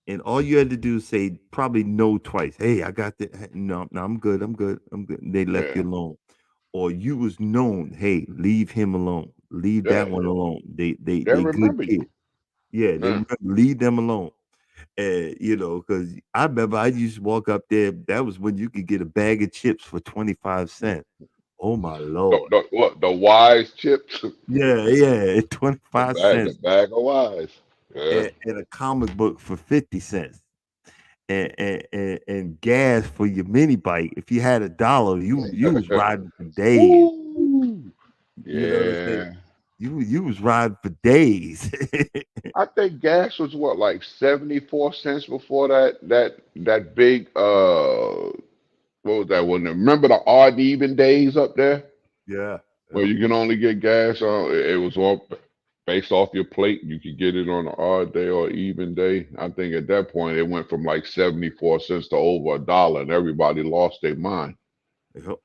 and all you had to do is say probably no twice. Hey, I got the no, no, I'm good, I'm good, I'm good. They left you Yeah, alone. Or you was known, hey, leave him alone. Leave that yeah. one alone. They they They they good remember you. kids. Yeah, they Yeah. remember, leave them alone. And because I remember I used to walk up there. That was when you could get a bag of chips for 25 cents. Oh my lord. The wise chips, Yeah, yeah, 25 the cents. bag of wise. Yeah. And a comic book for 50 cents. And gas for your mini bike. If you had $1, you was riding for days. Woo! You know what I'm saying? Yeah. You was riding for days. I think gas was what, like 74 cents before that big what was that one? Remember the odd and even days up there? Yeah. Where Yep. you can only get gas on it was all based off your plate. You could get it on an odd day or even day. I think at that point it went from like 74 cents to over $1 and everybody lost their mind. Yep.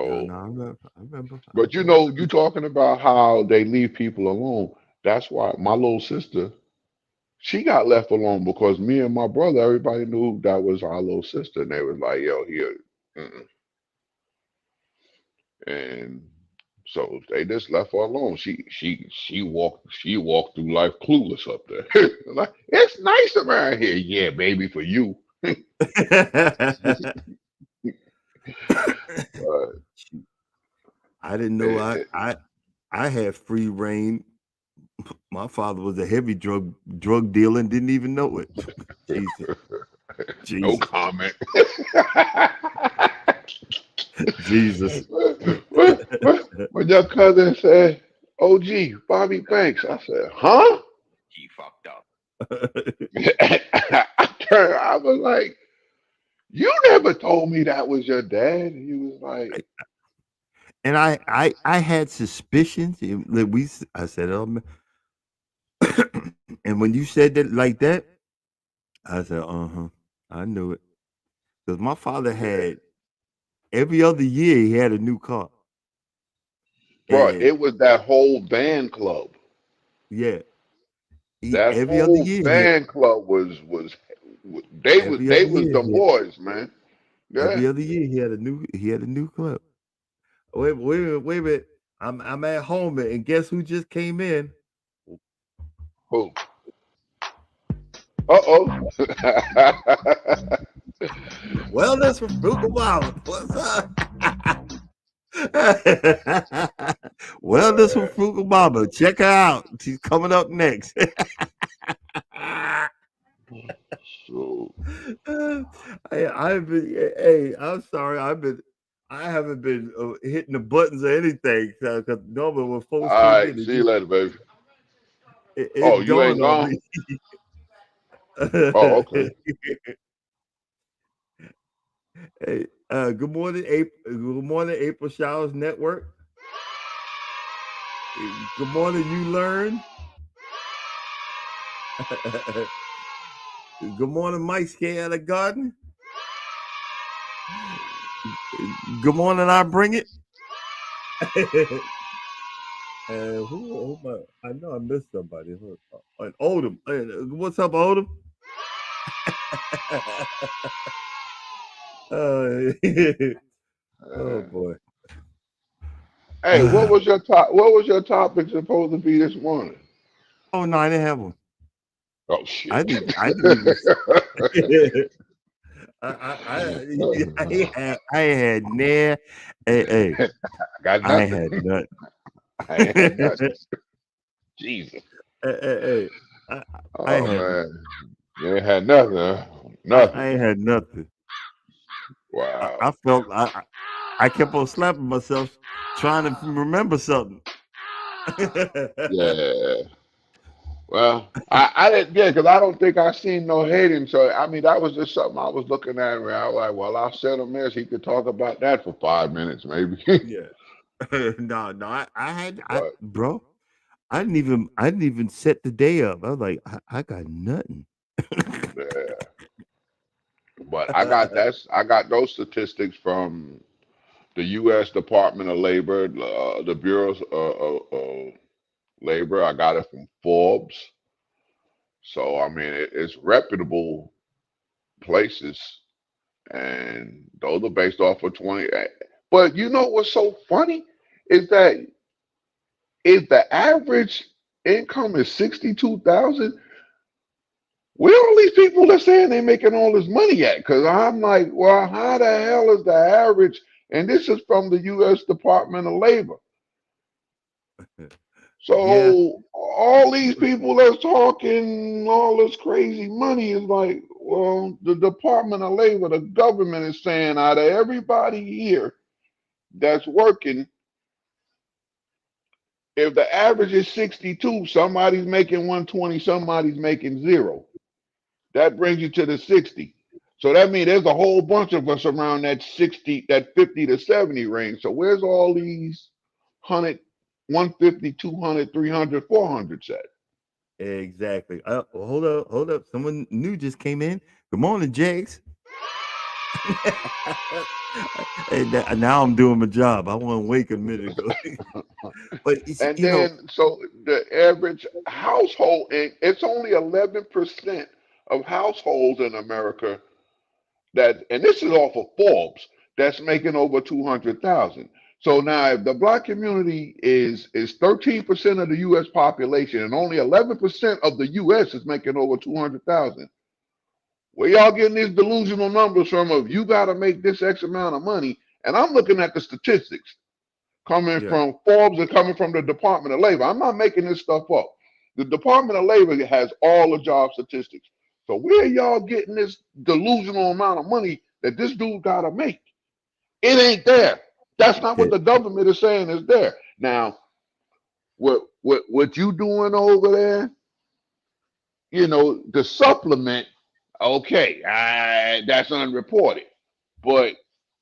Yeah, So no, I remember. I remember. I but remember. you talking about how they leave people alone. That's why my little sister, she got left alone because me and my brother, everybody knew that was our little sister, and they was like, "Yo, here," mm-mm. And so they just left her alone. She walked through life clueless up there. Like it's nice around here, yeah, baby, for you. Uh, I didn't know it, I had free reign. My father was a heavy drug dealer and didn't even know it. Jesus, no Jesus, comment. Jesus. When your cousin said, "OG, Bobby Banks," I said, "Huh?" He fucked up. I was like, "You never told me that was your dad." He was like, And I had suspicions. I said, oh, and when you said that like that, I said, uh-huh. I knew it. Because my father "Yeah, had every other year he had a new car. bro, And it was that whole band club. yeah, That every other whole year he had band club was they was every other they was year them he had boys, man. Every Yeah. other year he had a new clip. Wait a minute. I'm at home and guess who just came in? Who? Uh-oh. Wellness from Frugal Mama. What's up? Wellness from Frugal Mama. Check her out. She's coming up next. So, I've been. Hey, I'm sorry. I haven't been hitting the buttons or anything because normally when all folks came right. in, See you later, baby. Oh, it you ain't dawned on gone? me. Oh, okay. Hey, good morning, April. Good morning, April Showers Network. Good morning, you learn. Good morning, Mike Scare of the Garden. Good morning, I bring it. Who I know I missed somebody. And Odom. What's up, Odom? Oh boy. Hey, what was your topic supposed to be this morning? Oh no, I didn't have one. Oh shit. I didn't even I had near hey, Got I nothing. had nothing. I ain't had nothing. Jesus. Hey, I Oh had man. You ain't had nothing, huh? I Nothing. ain't had nothing. Wow. I felt I kept on slapping myself trying to remember something. Yeah. Well, I didn't, yeah, because I don't think I seen no hating. So I mean, that was just something I was looking at where I was like, well, I'll send him this. He could talk about that for 5 minutes, maybe. Yeah. No, But bro, I didn't even set the day up. I was like, I got nothing. yeah. But I got those statistics from the U.S. Department of Labor, the Bureau of Labor. I got it from Forbes. So I mean, it's reputable places, and those are based off of 20. But you know what's so funny is that if the average income is 62,000, where all these people are saying they making all this money at? Because I'm like, well, how the hell is the average? And this is from the U.S. Department of Labor. Yeah. So all these people that's talking all this crazy money is like, well, the Department of Labor, the government is saying out of everybody here that's working, if the average is 62, somebody's making 120, somebody's making zero. That brings you to the 60. So that means there's a whole bunch of us around that 60, that 50 to 70 range. So where's all these 100, 150, 200, 300, 400 at? Exactly. Hold up. Someone new just came in. Good morning, Jags. Hey, now I'm doing my job. I wasn't awake a minute ago. But And then, so the average household, it's only 11% of households in America that, and this is off of Forbes, that's making over 200,000. So now, if the black community is 13% of the U.S. population, and only 11% of the U.S. is making over 200,000, where y'all getting these delusional numbers from? Of you got to make this X amount of money, and I'm looking at the statistics coming yeah, from Forbes and coming from the Department of Labor. I'm not making this stuff up. The Department of Labor has all the job statistics. So where y'all getting this delusional amount of money that this dude gotta make? It ain't there. That's not what okay, the government is saying is there. Now, what you doing over there? You know, the supplement. Okay, that's unreported, but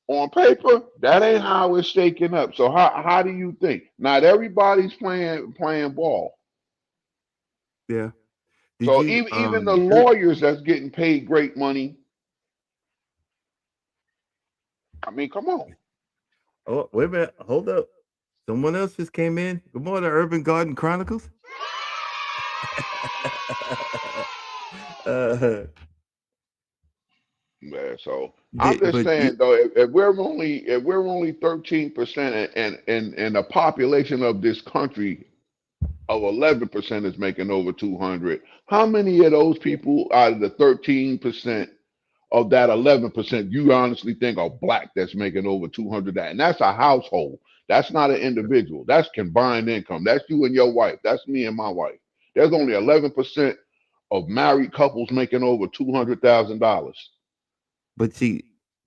on paper, that ain't how it's shaking up. So how do you think? Not everybody's playing ball. yeah. Did So you even the lawyers that's getting paid great money. I mean, come on. Oh, wait a minute. Hold up. Someone else just came in. Good morning, Urban Garden Chronicles. uh, Yeah, so I'm just But saying though, if we're only 13% and a population of this country of 11% is making over 200, how many of those people out of the 13% of that 11% you honestly think are black that's making over 200? That, and that's a household. That's not an individual. That's combined income. That's you and your wife. That's me and my wife. There's only 11% of married couples making over $200,000. but see,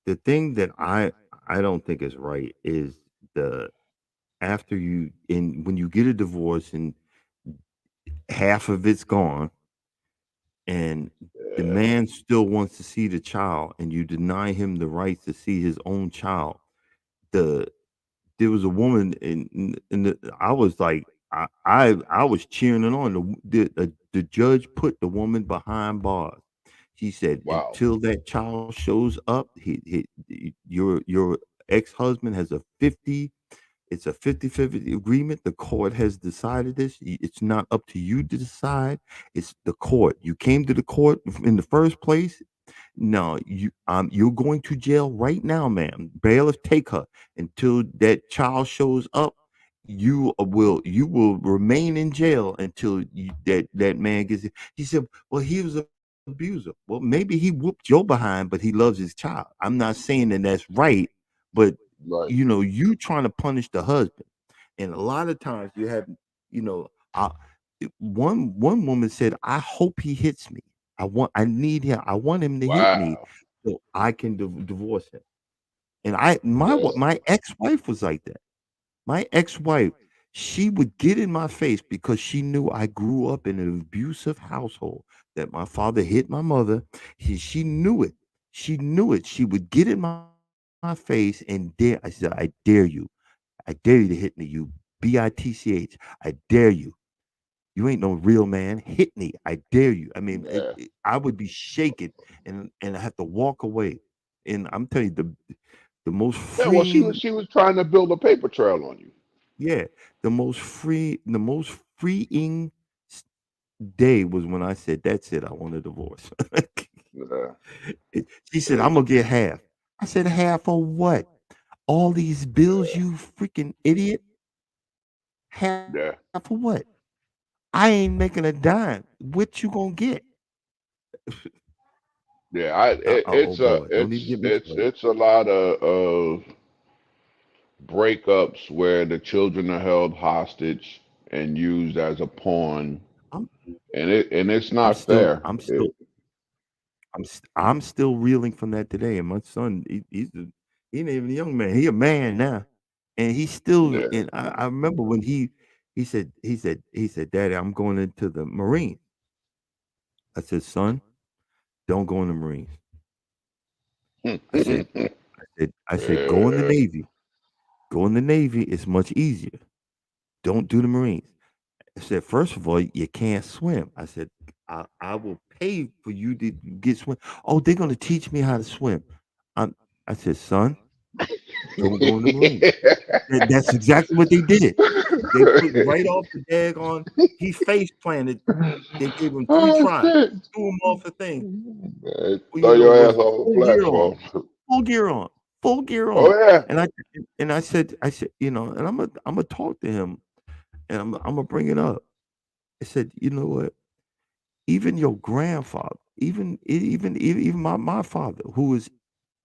the thing that I don't think is right is the after you in when you get a divorce and half of it's gone and the Yeah, man still wants to see the child and you deny him the right to see his own child. The There was a woman in the I was like I was cheering it on. The judge put the woman behind bars. She said wow. until that child shows up, your ex-husband has a 50 it's a 50-50 agreement. The court has decided this. It's not up to you to decide. It's the court. You came to the court in the first place. No, you're going to jail right now, ma'am. Bailiff, take her until that child shows up. You will remain in jail until that man gets it. He said, "Well, he was an abuser. Well, maybe he whooped your behind, but he loves his child. I'm not saying that that's right, but Right. you trying to punish the husband, and a lot of times you have, you know, I, one woman said, "I hope he hits me. I need him. I want him to hit me Wow. so I can divorce him." And Yeah. my ex-wife was like that. My ex-wife, she would get in my face because she knew I grew up in an abusive household, that my father hit my mother. She knew it. She knew it. She would get in my face and dare. I said, "I dare you. I dare you to hit me, you bitch. I dare you. You ain't no real man. Hit me. I dare you." I mean, Yeah. I would be shaken and I have to walk away. And I'm telling you, the most Yeah. Well, freeing, she was trying to build a paper trail on you. yeah, the most freeing s- day was when I said, "That's it. I want a divorce." Yeah. She said, "I'm See. gonna get half." I said, "Half of what? All these bills, Yeah. you freaking idiot. Half of Yeah. what? I ain't making a dime. What you gonna get?" Yeah. Oh boy, don't even get me started. It's a lot of breakups where the children are held hostage and used as a pawn, I'm and it's I'm not still fair. I'm still I'm still reeling from that today. And my son, he ain't even a young man. He a man now, and he's still. Yeah. And I remember when he said, "Daddy, I'm going into the Marines." I said, "Son, don't go in the Marines." I said, I said, go in the Yeah. Navy. Go in the Navy. It's much easier. Don't do the Marines. I said, first of all, you can't swim. I said, I will pay for you to get swim. Oh, they're gonna teach me how to swim. I'm, I said, son, don't go in the Marines. That's exactly what they did. They put right off the daggone. He face planted. They gave him 3 tries. Oh Threw him off the thing. man, Well, throw your ass was off the full gear on, platform. full gear on, full gear Oh on. yeah. And I said, and I'm gonna talk to him, and I'm gonna bring it up. I said, you know what? Even your grandfather, even my father, who was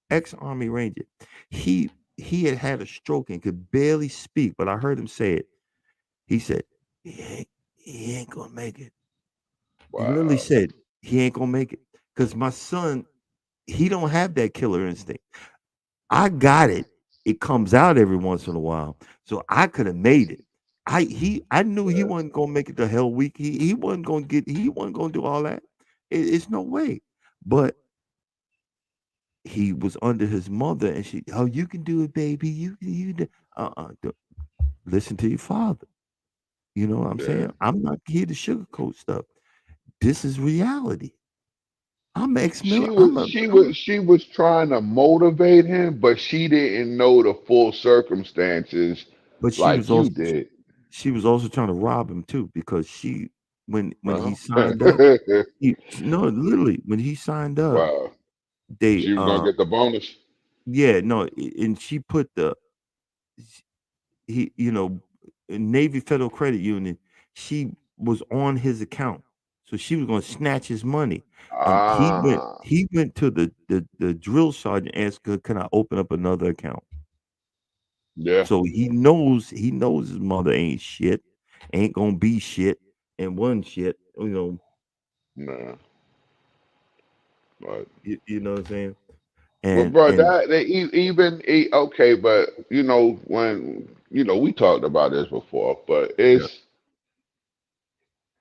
ex-Army Ranger, he had a stroke and could barely speak, but I heard him say it. He said, he ain't gonna make it. He literally Wow. said, he ain't gonna make it. Because my son, he don't have that killer instinct. I got it. It comes out every once in a while. So I could have made it. I knew he Yeah. wasn't gonna make it to Hell Week. He wasn't gonna do all that. It's no way. But he was under his mother, and oh, you can do it, baby. You do. Listen to your father. You know what I'm Yeah. saying? I'm not here to sugarcoat stuff. This is reality. I'm ex mil She was trying to motivate him, but she didn't know the full circumstances but like you did. she was also trying to rob him too, because when he Well, signed up, no, literally when he signed up, wow. they She was gonna get the bonus. yeah, no, and she put he Navy Federal Credit Union, she was on his account. So she was gonna snatch his money. And Ah, he went to the drill sergeant and asked her, can I open up another account? yeah, So he knows his mother ain't shit, ain't gonna be shit, and one shit, nah. But you know what I'm saying? well, And bro, and that they okay, but when we talked about this before, but yeah,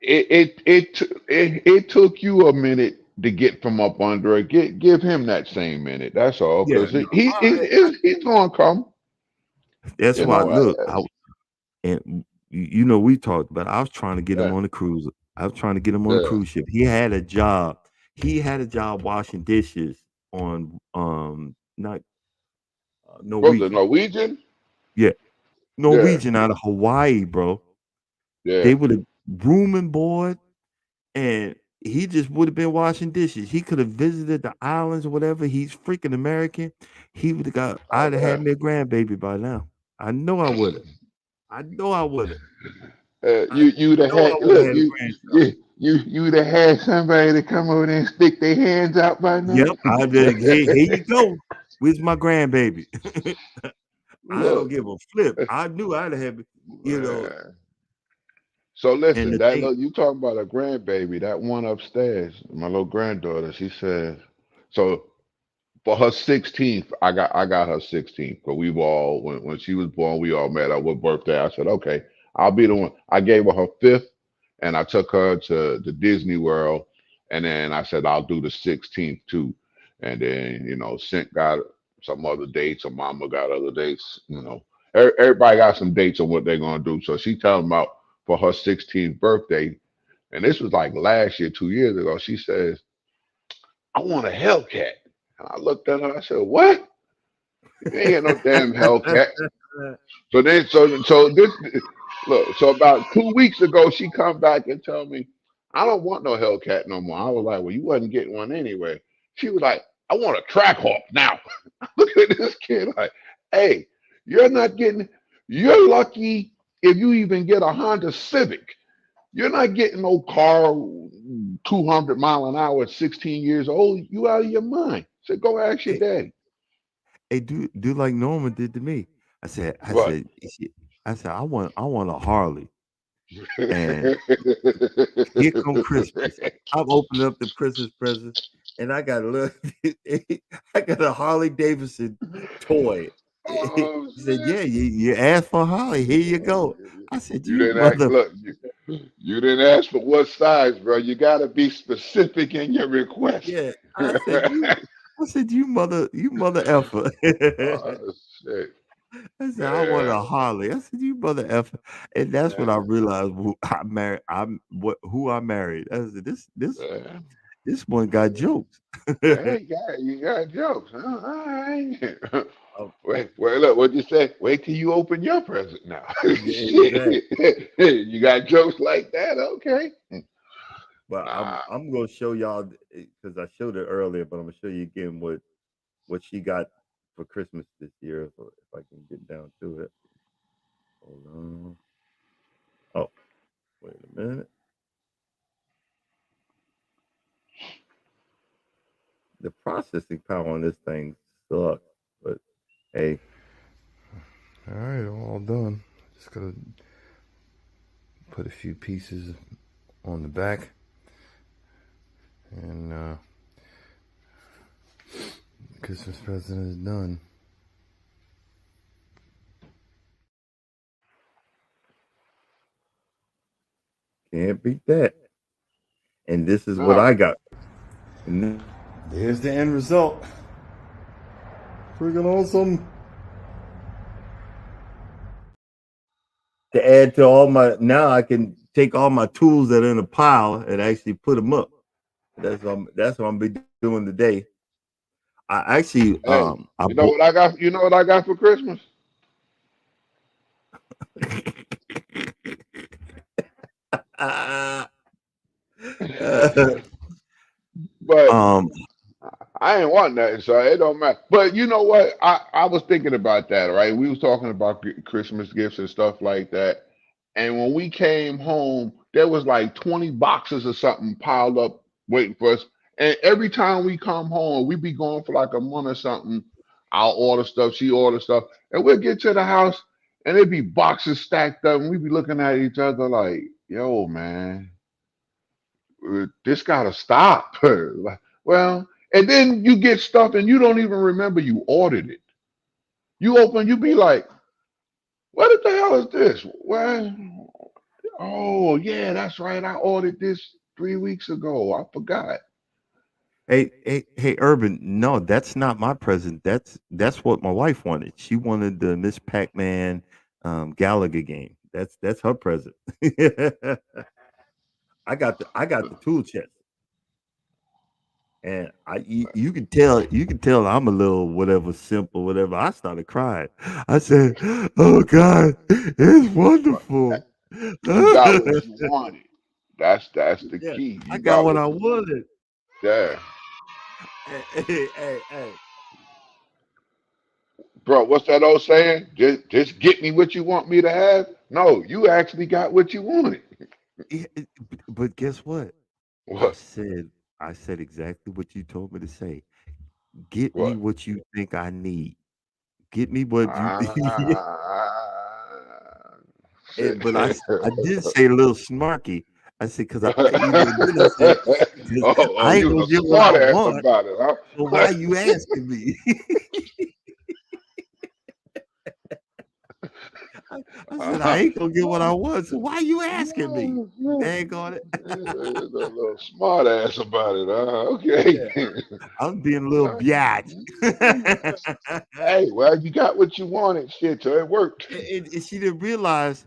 it took you a minute to get from up under it. Give him that same minute. That's all, yeah, because no, he's gonna come. that's You why know, look, and we talked about I was trying to get him yeah, on the cruise. I was trying to get him on the yeah. cruise ship. He had a job. He had a job washing dishes on not What was it, Norwegian. Norwegian? Yeah, Yeah, Norwegian out of Hawaii, bro. yeah. They would have room and board, and he just would have been washing dishes. He could have visited the islands or whatever. He's freaking American. He would have got. Oh I'd have yeah. had me a grandbaby by now. I know I would have. I know I would have. I You'd have know I had would have look had a grandchild. you'd have had somebody to come over there and stick their hands out by now. Yep, I'd be like, hey, here you go. Where's my grandbaby? I don't Look, give a flip. I knew I'd have, you know, man. So and listen, the that thing, look, you talking about a grandbaby, that one upstairs, my little granddaughter, she says, so for her 16th, I got her 16th. Because we've all when she was born, we all met up with birthday. I said, okay, I'll be the one. I gave her 5th, and I took her to the Disney World, and then I said I'll do the 16th too. And then Sint got some other dates, and Mama got other dates. Everybody got some dates on what they're gonna do. So she telling about for her 16th birthday, and this was like last year, 2 years ago. She says, I want a Hellcat. And I looked at her. I said, "What? You ain't got no damn Hellcat." So this look. So about 2 weeks ago, she come back and tell me, "I don't want no Hellcat no more." I was like, "Well, you wasn't getting one anyway." She was like, "I want a Trackhawk now." Look at this kid. Like, hey, you're not getting. You're lucky if you even get a Honda Civic. You're not getting no car 200 mile an hour at 16 years old. You out of your mind. So go ask your hey, daddy. hey, do like Norman did to me. I said, I What? said, I said, I want a Harley. And here come Christmas. I'm opening up the Christmas presents, and I got a little, I got a Harley Davidson toy. He Oh said, shit! "Yeah, you asked for Harley. Here you go." I said, You "You didn't ask. mother, Look, you didn't ask for what size, bro. You got to be specific in your request. yeah." I said, you mother effer." Oh shit! I said, "I want Yeah, a Harley." I said, "You mother effer," and that's when I yeah, realized who I married. I said, yeah. this one got jokes." Hey, you got jokes, huh? All right. Oh, Wait, look, what'd you say? Wait till you open your present now. yeah, exactly. Shit. You got jokes like that? Okay. But I'm Nah, I'm gonna show y'all because I showed it earlier, but I'm gonna show you again what she got for Christmas this year if I can get down to it. Hold on. Oh, wait a minute. The processing power on this thing sucks, but hey, all right, all done. Just gotta put a few pieces on the back, and Christmas present is done. Can't beat that. And this is what no. I got. And there's the end result. Freaking awesome. To add to all my, now I can take all my tools that are in a pile and actually put them up. That's what I'm be doing today. I actually Hey, I you know bought what I got? You know what I got for Christmas? uh, But um I ain't want nothing, so it don't matter. But you know what? I was thinking about that, right? We was talking about Christmas gifts and stuff like that. And when we came home, there was like 20 boxes or something piled up waiting for us. And every time we come home, we be gone for like a month or something. I'll order stuff, she order stuff, and we'll get to the house and there'd be boxes stacked up, and we'd be looking at each other like, yo, man, this gotta stop. Like, well, and then you get stuff and you don't even remember you ordered it. You open, you be like, what the hell is this? Well, oh yeah, that's right. I ordered this 3 weeks ago. I forgot. Hey, Urban. No, that's not my present. That's what my wife wanted. She wanted the Miss Pac-Man Galaga game. That's her present. I got the tool chest, and you can tell I'm a little whatever simple whatever. I started crying. I said, "Oh God, it's wonderful." You got what you wanted. That's the Yeah, key. I You got got what what I you wanted. wanted. Yeah. Hey. Bro, what's that old saying? Just get me what you want me to have? No, you actually got what you wanted. But guess what? I What? said I said exactly what you told me to say. Get me What? what you think I need. Get me what you Ah, shit. but I did say a little snarky. I said because then I said because Oh, I ain't you gonna was a get what I smart ass want. about it, So huh? why you asking me? I, I said I ain't gonna get what I want. So why you asking me? Dang on it. A little smart ass about it, huh? Okay. Yeah, I was being a little biatch. Hey, well, you got what you wanted, shit, so it worked. And she didn't realize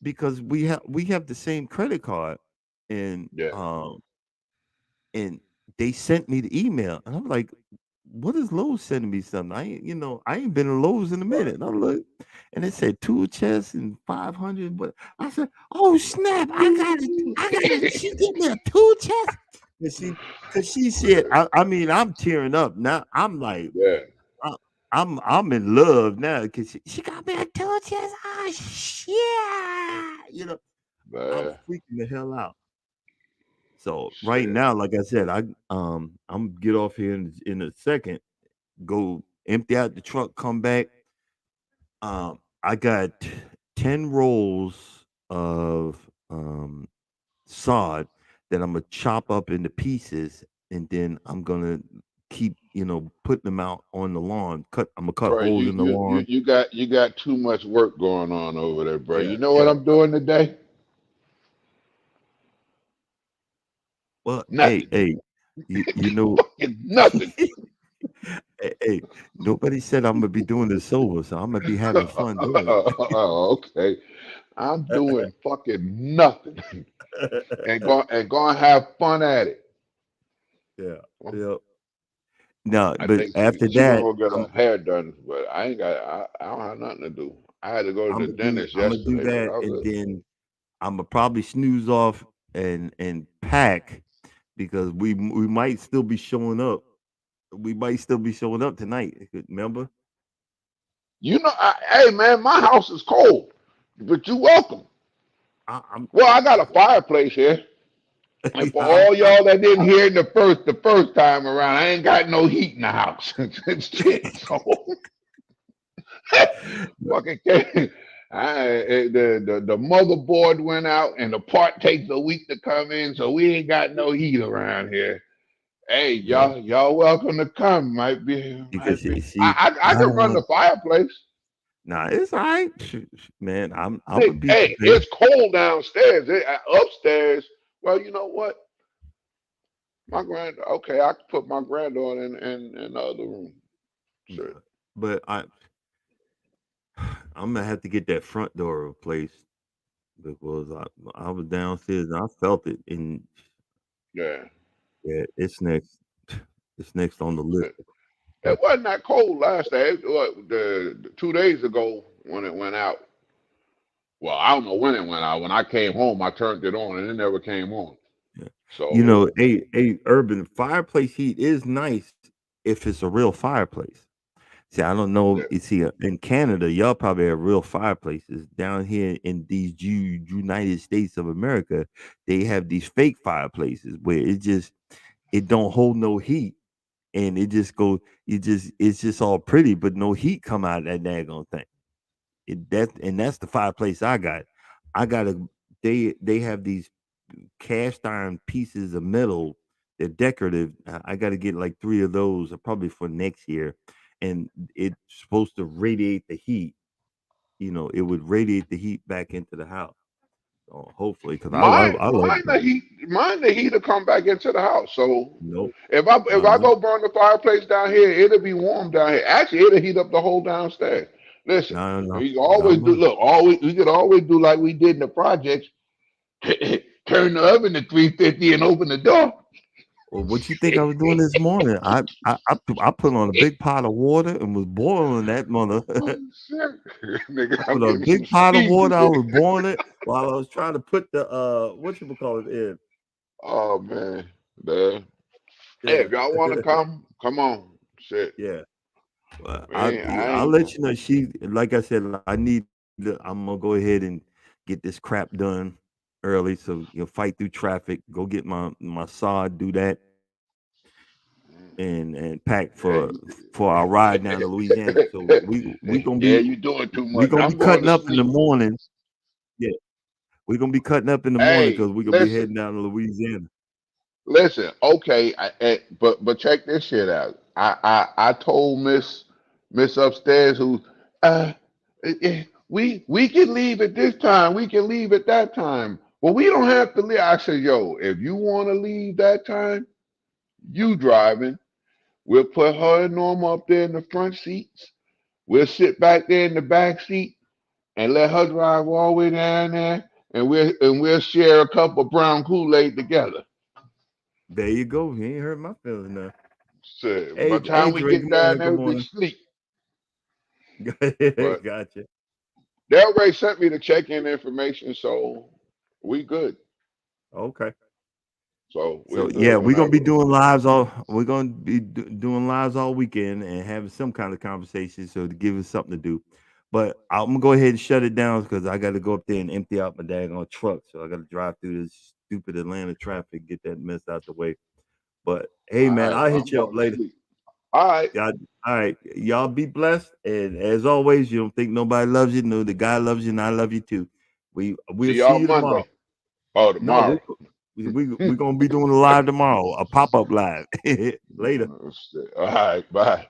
because we have the same credit card, and Yeah. and they sent me the email, and I'm like, "What is Lowe's sending me something? I ain't been in Lowe's in a Right. minute." And I look, and it said tool chest and 500. But I said, "Oh snap! I got it! She get me a tool chest." And because she said, I mean, I'm tearing up now. I'm like, Yeah, I, I'm in love now because she got me a tool chest. Oh shit! I'm man. freaking the hell out. So right Shit. now, like I said, I'm gonna get off here in a second, go empty out the truck, come back. I got 10 rolls of sod that I'm gonna chop up into pieces, and then I'm gonna keep putting them out on the lawn. I'm gonna cut Bro, holes you in the you you lawn. you got you got too much work going on over there, bro. Yeah, You know what yeah. I'm doing today? Well, hey, Nothing. hey, you know, Fucking nothing. hey, nobody said I'm gonna be doing this sober, so I'm gonna be having fun doing Okay. I'm it. doing fucking nothing. And going have fun at it. Yeah, yeah. No, I but think after she gonna that, go get I'm her hair done, but I ain't got. I don't have nothing to do. I had to go to I'm the gonna do dentist I'm gonna do yesterday, but that, that and was then I'm gonna probably snooze off and pack because we might still be showing up. We might still be showing up tonight. Remember? it. Hey man, my house is cold, but you welcome. I'm Well, I got a fireplace here. And for I'm, all I'm y'all that didn't hear it the first time around, I ain't got no heat in the house. Shit. So fucking the motherboard went out and the part takes a week to come in, so we ain't got no heat around here. Hey, yeah, y'all welcome to come. Might because be. you see, I I can don't run want. the fireplace. Nah, it's all right, man. I'm gonna Hey, be hey, prepared. it's cold downstairs. Upstairs. Well, you know what? Okay, I can put my granddaughter in the other room. Sure. Yeah, but I'm gonna have to get that front door replaced because I was downstairs and I felt it, and Yeah. yeah, it's next. It's next on the list. It, Uh, it wasn't that cold last day. The 2 days ago when it went out. Well, I don't know when it went out. When I came home, I turned it on and it never came on. yeah. So A urban fireplace heat is nice, if it's a real fireplace. See, I don't know. Yeah. You see, in Canada, y'all probably have real fireplaces. Down here in these United States of America, they have these fake fireplaces where it don't hold no heat, and it just go. It's just all pretty, but no heat come out of that daggone thing. That's the fireplace I got. I got a. They have these cast iron pieces of metal. They're decorative. I got to get like 3 of those, probably for next year, and it's supposed to radiate the heat. It would radiate the heat back into the house. So hopefully, because Mine, I love burning. mine the heat will come back into the house. So Nope. if I Uh-huh. go burn the fireplace down here, it'll be warm down here. Actually, it'll heat up the whole downstairs. Listen, No, no, we can no, always do no. look. Always we could always do like we did in the projects. Turn the oven to 350 and open the door. Well, what you think I was doing this morning? I put on a big pot of water and was boiling that mother. Oh, shit. Nigga, Put I'm a getting some big pot of steam. water. I was boiling it while I was trying to put the what you call it in. Oh man, man. Hey, Yeah, if y'all want to come on. Shit, yeah. man, I I'll ain't let going. you know. Like I said, I need. I'm gonna go ahead and get this crap done early, so fight through traffic. Go get my sod, do that, and pack Yeah, for our ride down to Louisiana. So we gonna yeah, be you doing too we much. gonna be I'm going cutting to up in the sleep. morning. Yeah, we're gonna be cutting up in the morning Hey, because we're gonna be listen, heading down to Louisiana. listen. Okay, but check this shit out. I told Miss upstairs who we can leave at this time. We can leave at that time. Well, we don't have to leave. I said, yo, if you want to leave that time, you driving. We'll put her and Norma up there in the front seats. We'll sit back there in the back seat and let her drive all the way down there, and we'll share a cup of brown Kool-Aid together. There you go. You ain't hurt my feelings now. So by Hey, the hey, time we Dre. get Good down morning. there, Good we'll be morning. asleep. But Gotcha. they already sent me the check-in information, so we good. Okay. So we're So yeah, good we're gonna be whenever. doing lives all. We're gonna be doing lives all weekend and having some kind of conversation, so to give us something to do. But I'm gonna go ahead and shut it down because I got to go up there and empty out my daggone truck. So I got to drive through this stupid Atlanta traffic, get that mess out the way. But hey, All man, right, I'll well, hit I'm you up going to later. sleep. All right. Y'all, all right, y'all be blessed. And as always, you don't think nobody loves you. No, the guy loves you, and I love you too. We'll See see y'all you tomorrow. Monday. Oh, No, tomorrow. we're gonna be doing a live tomorrow, a pop up live. Later. All right. Bye.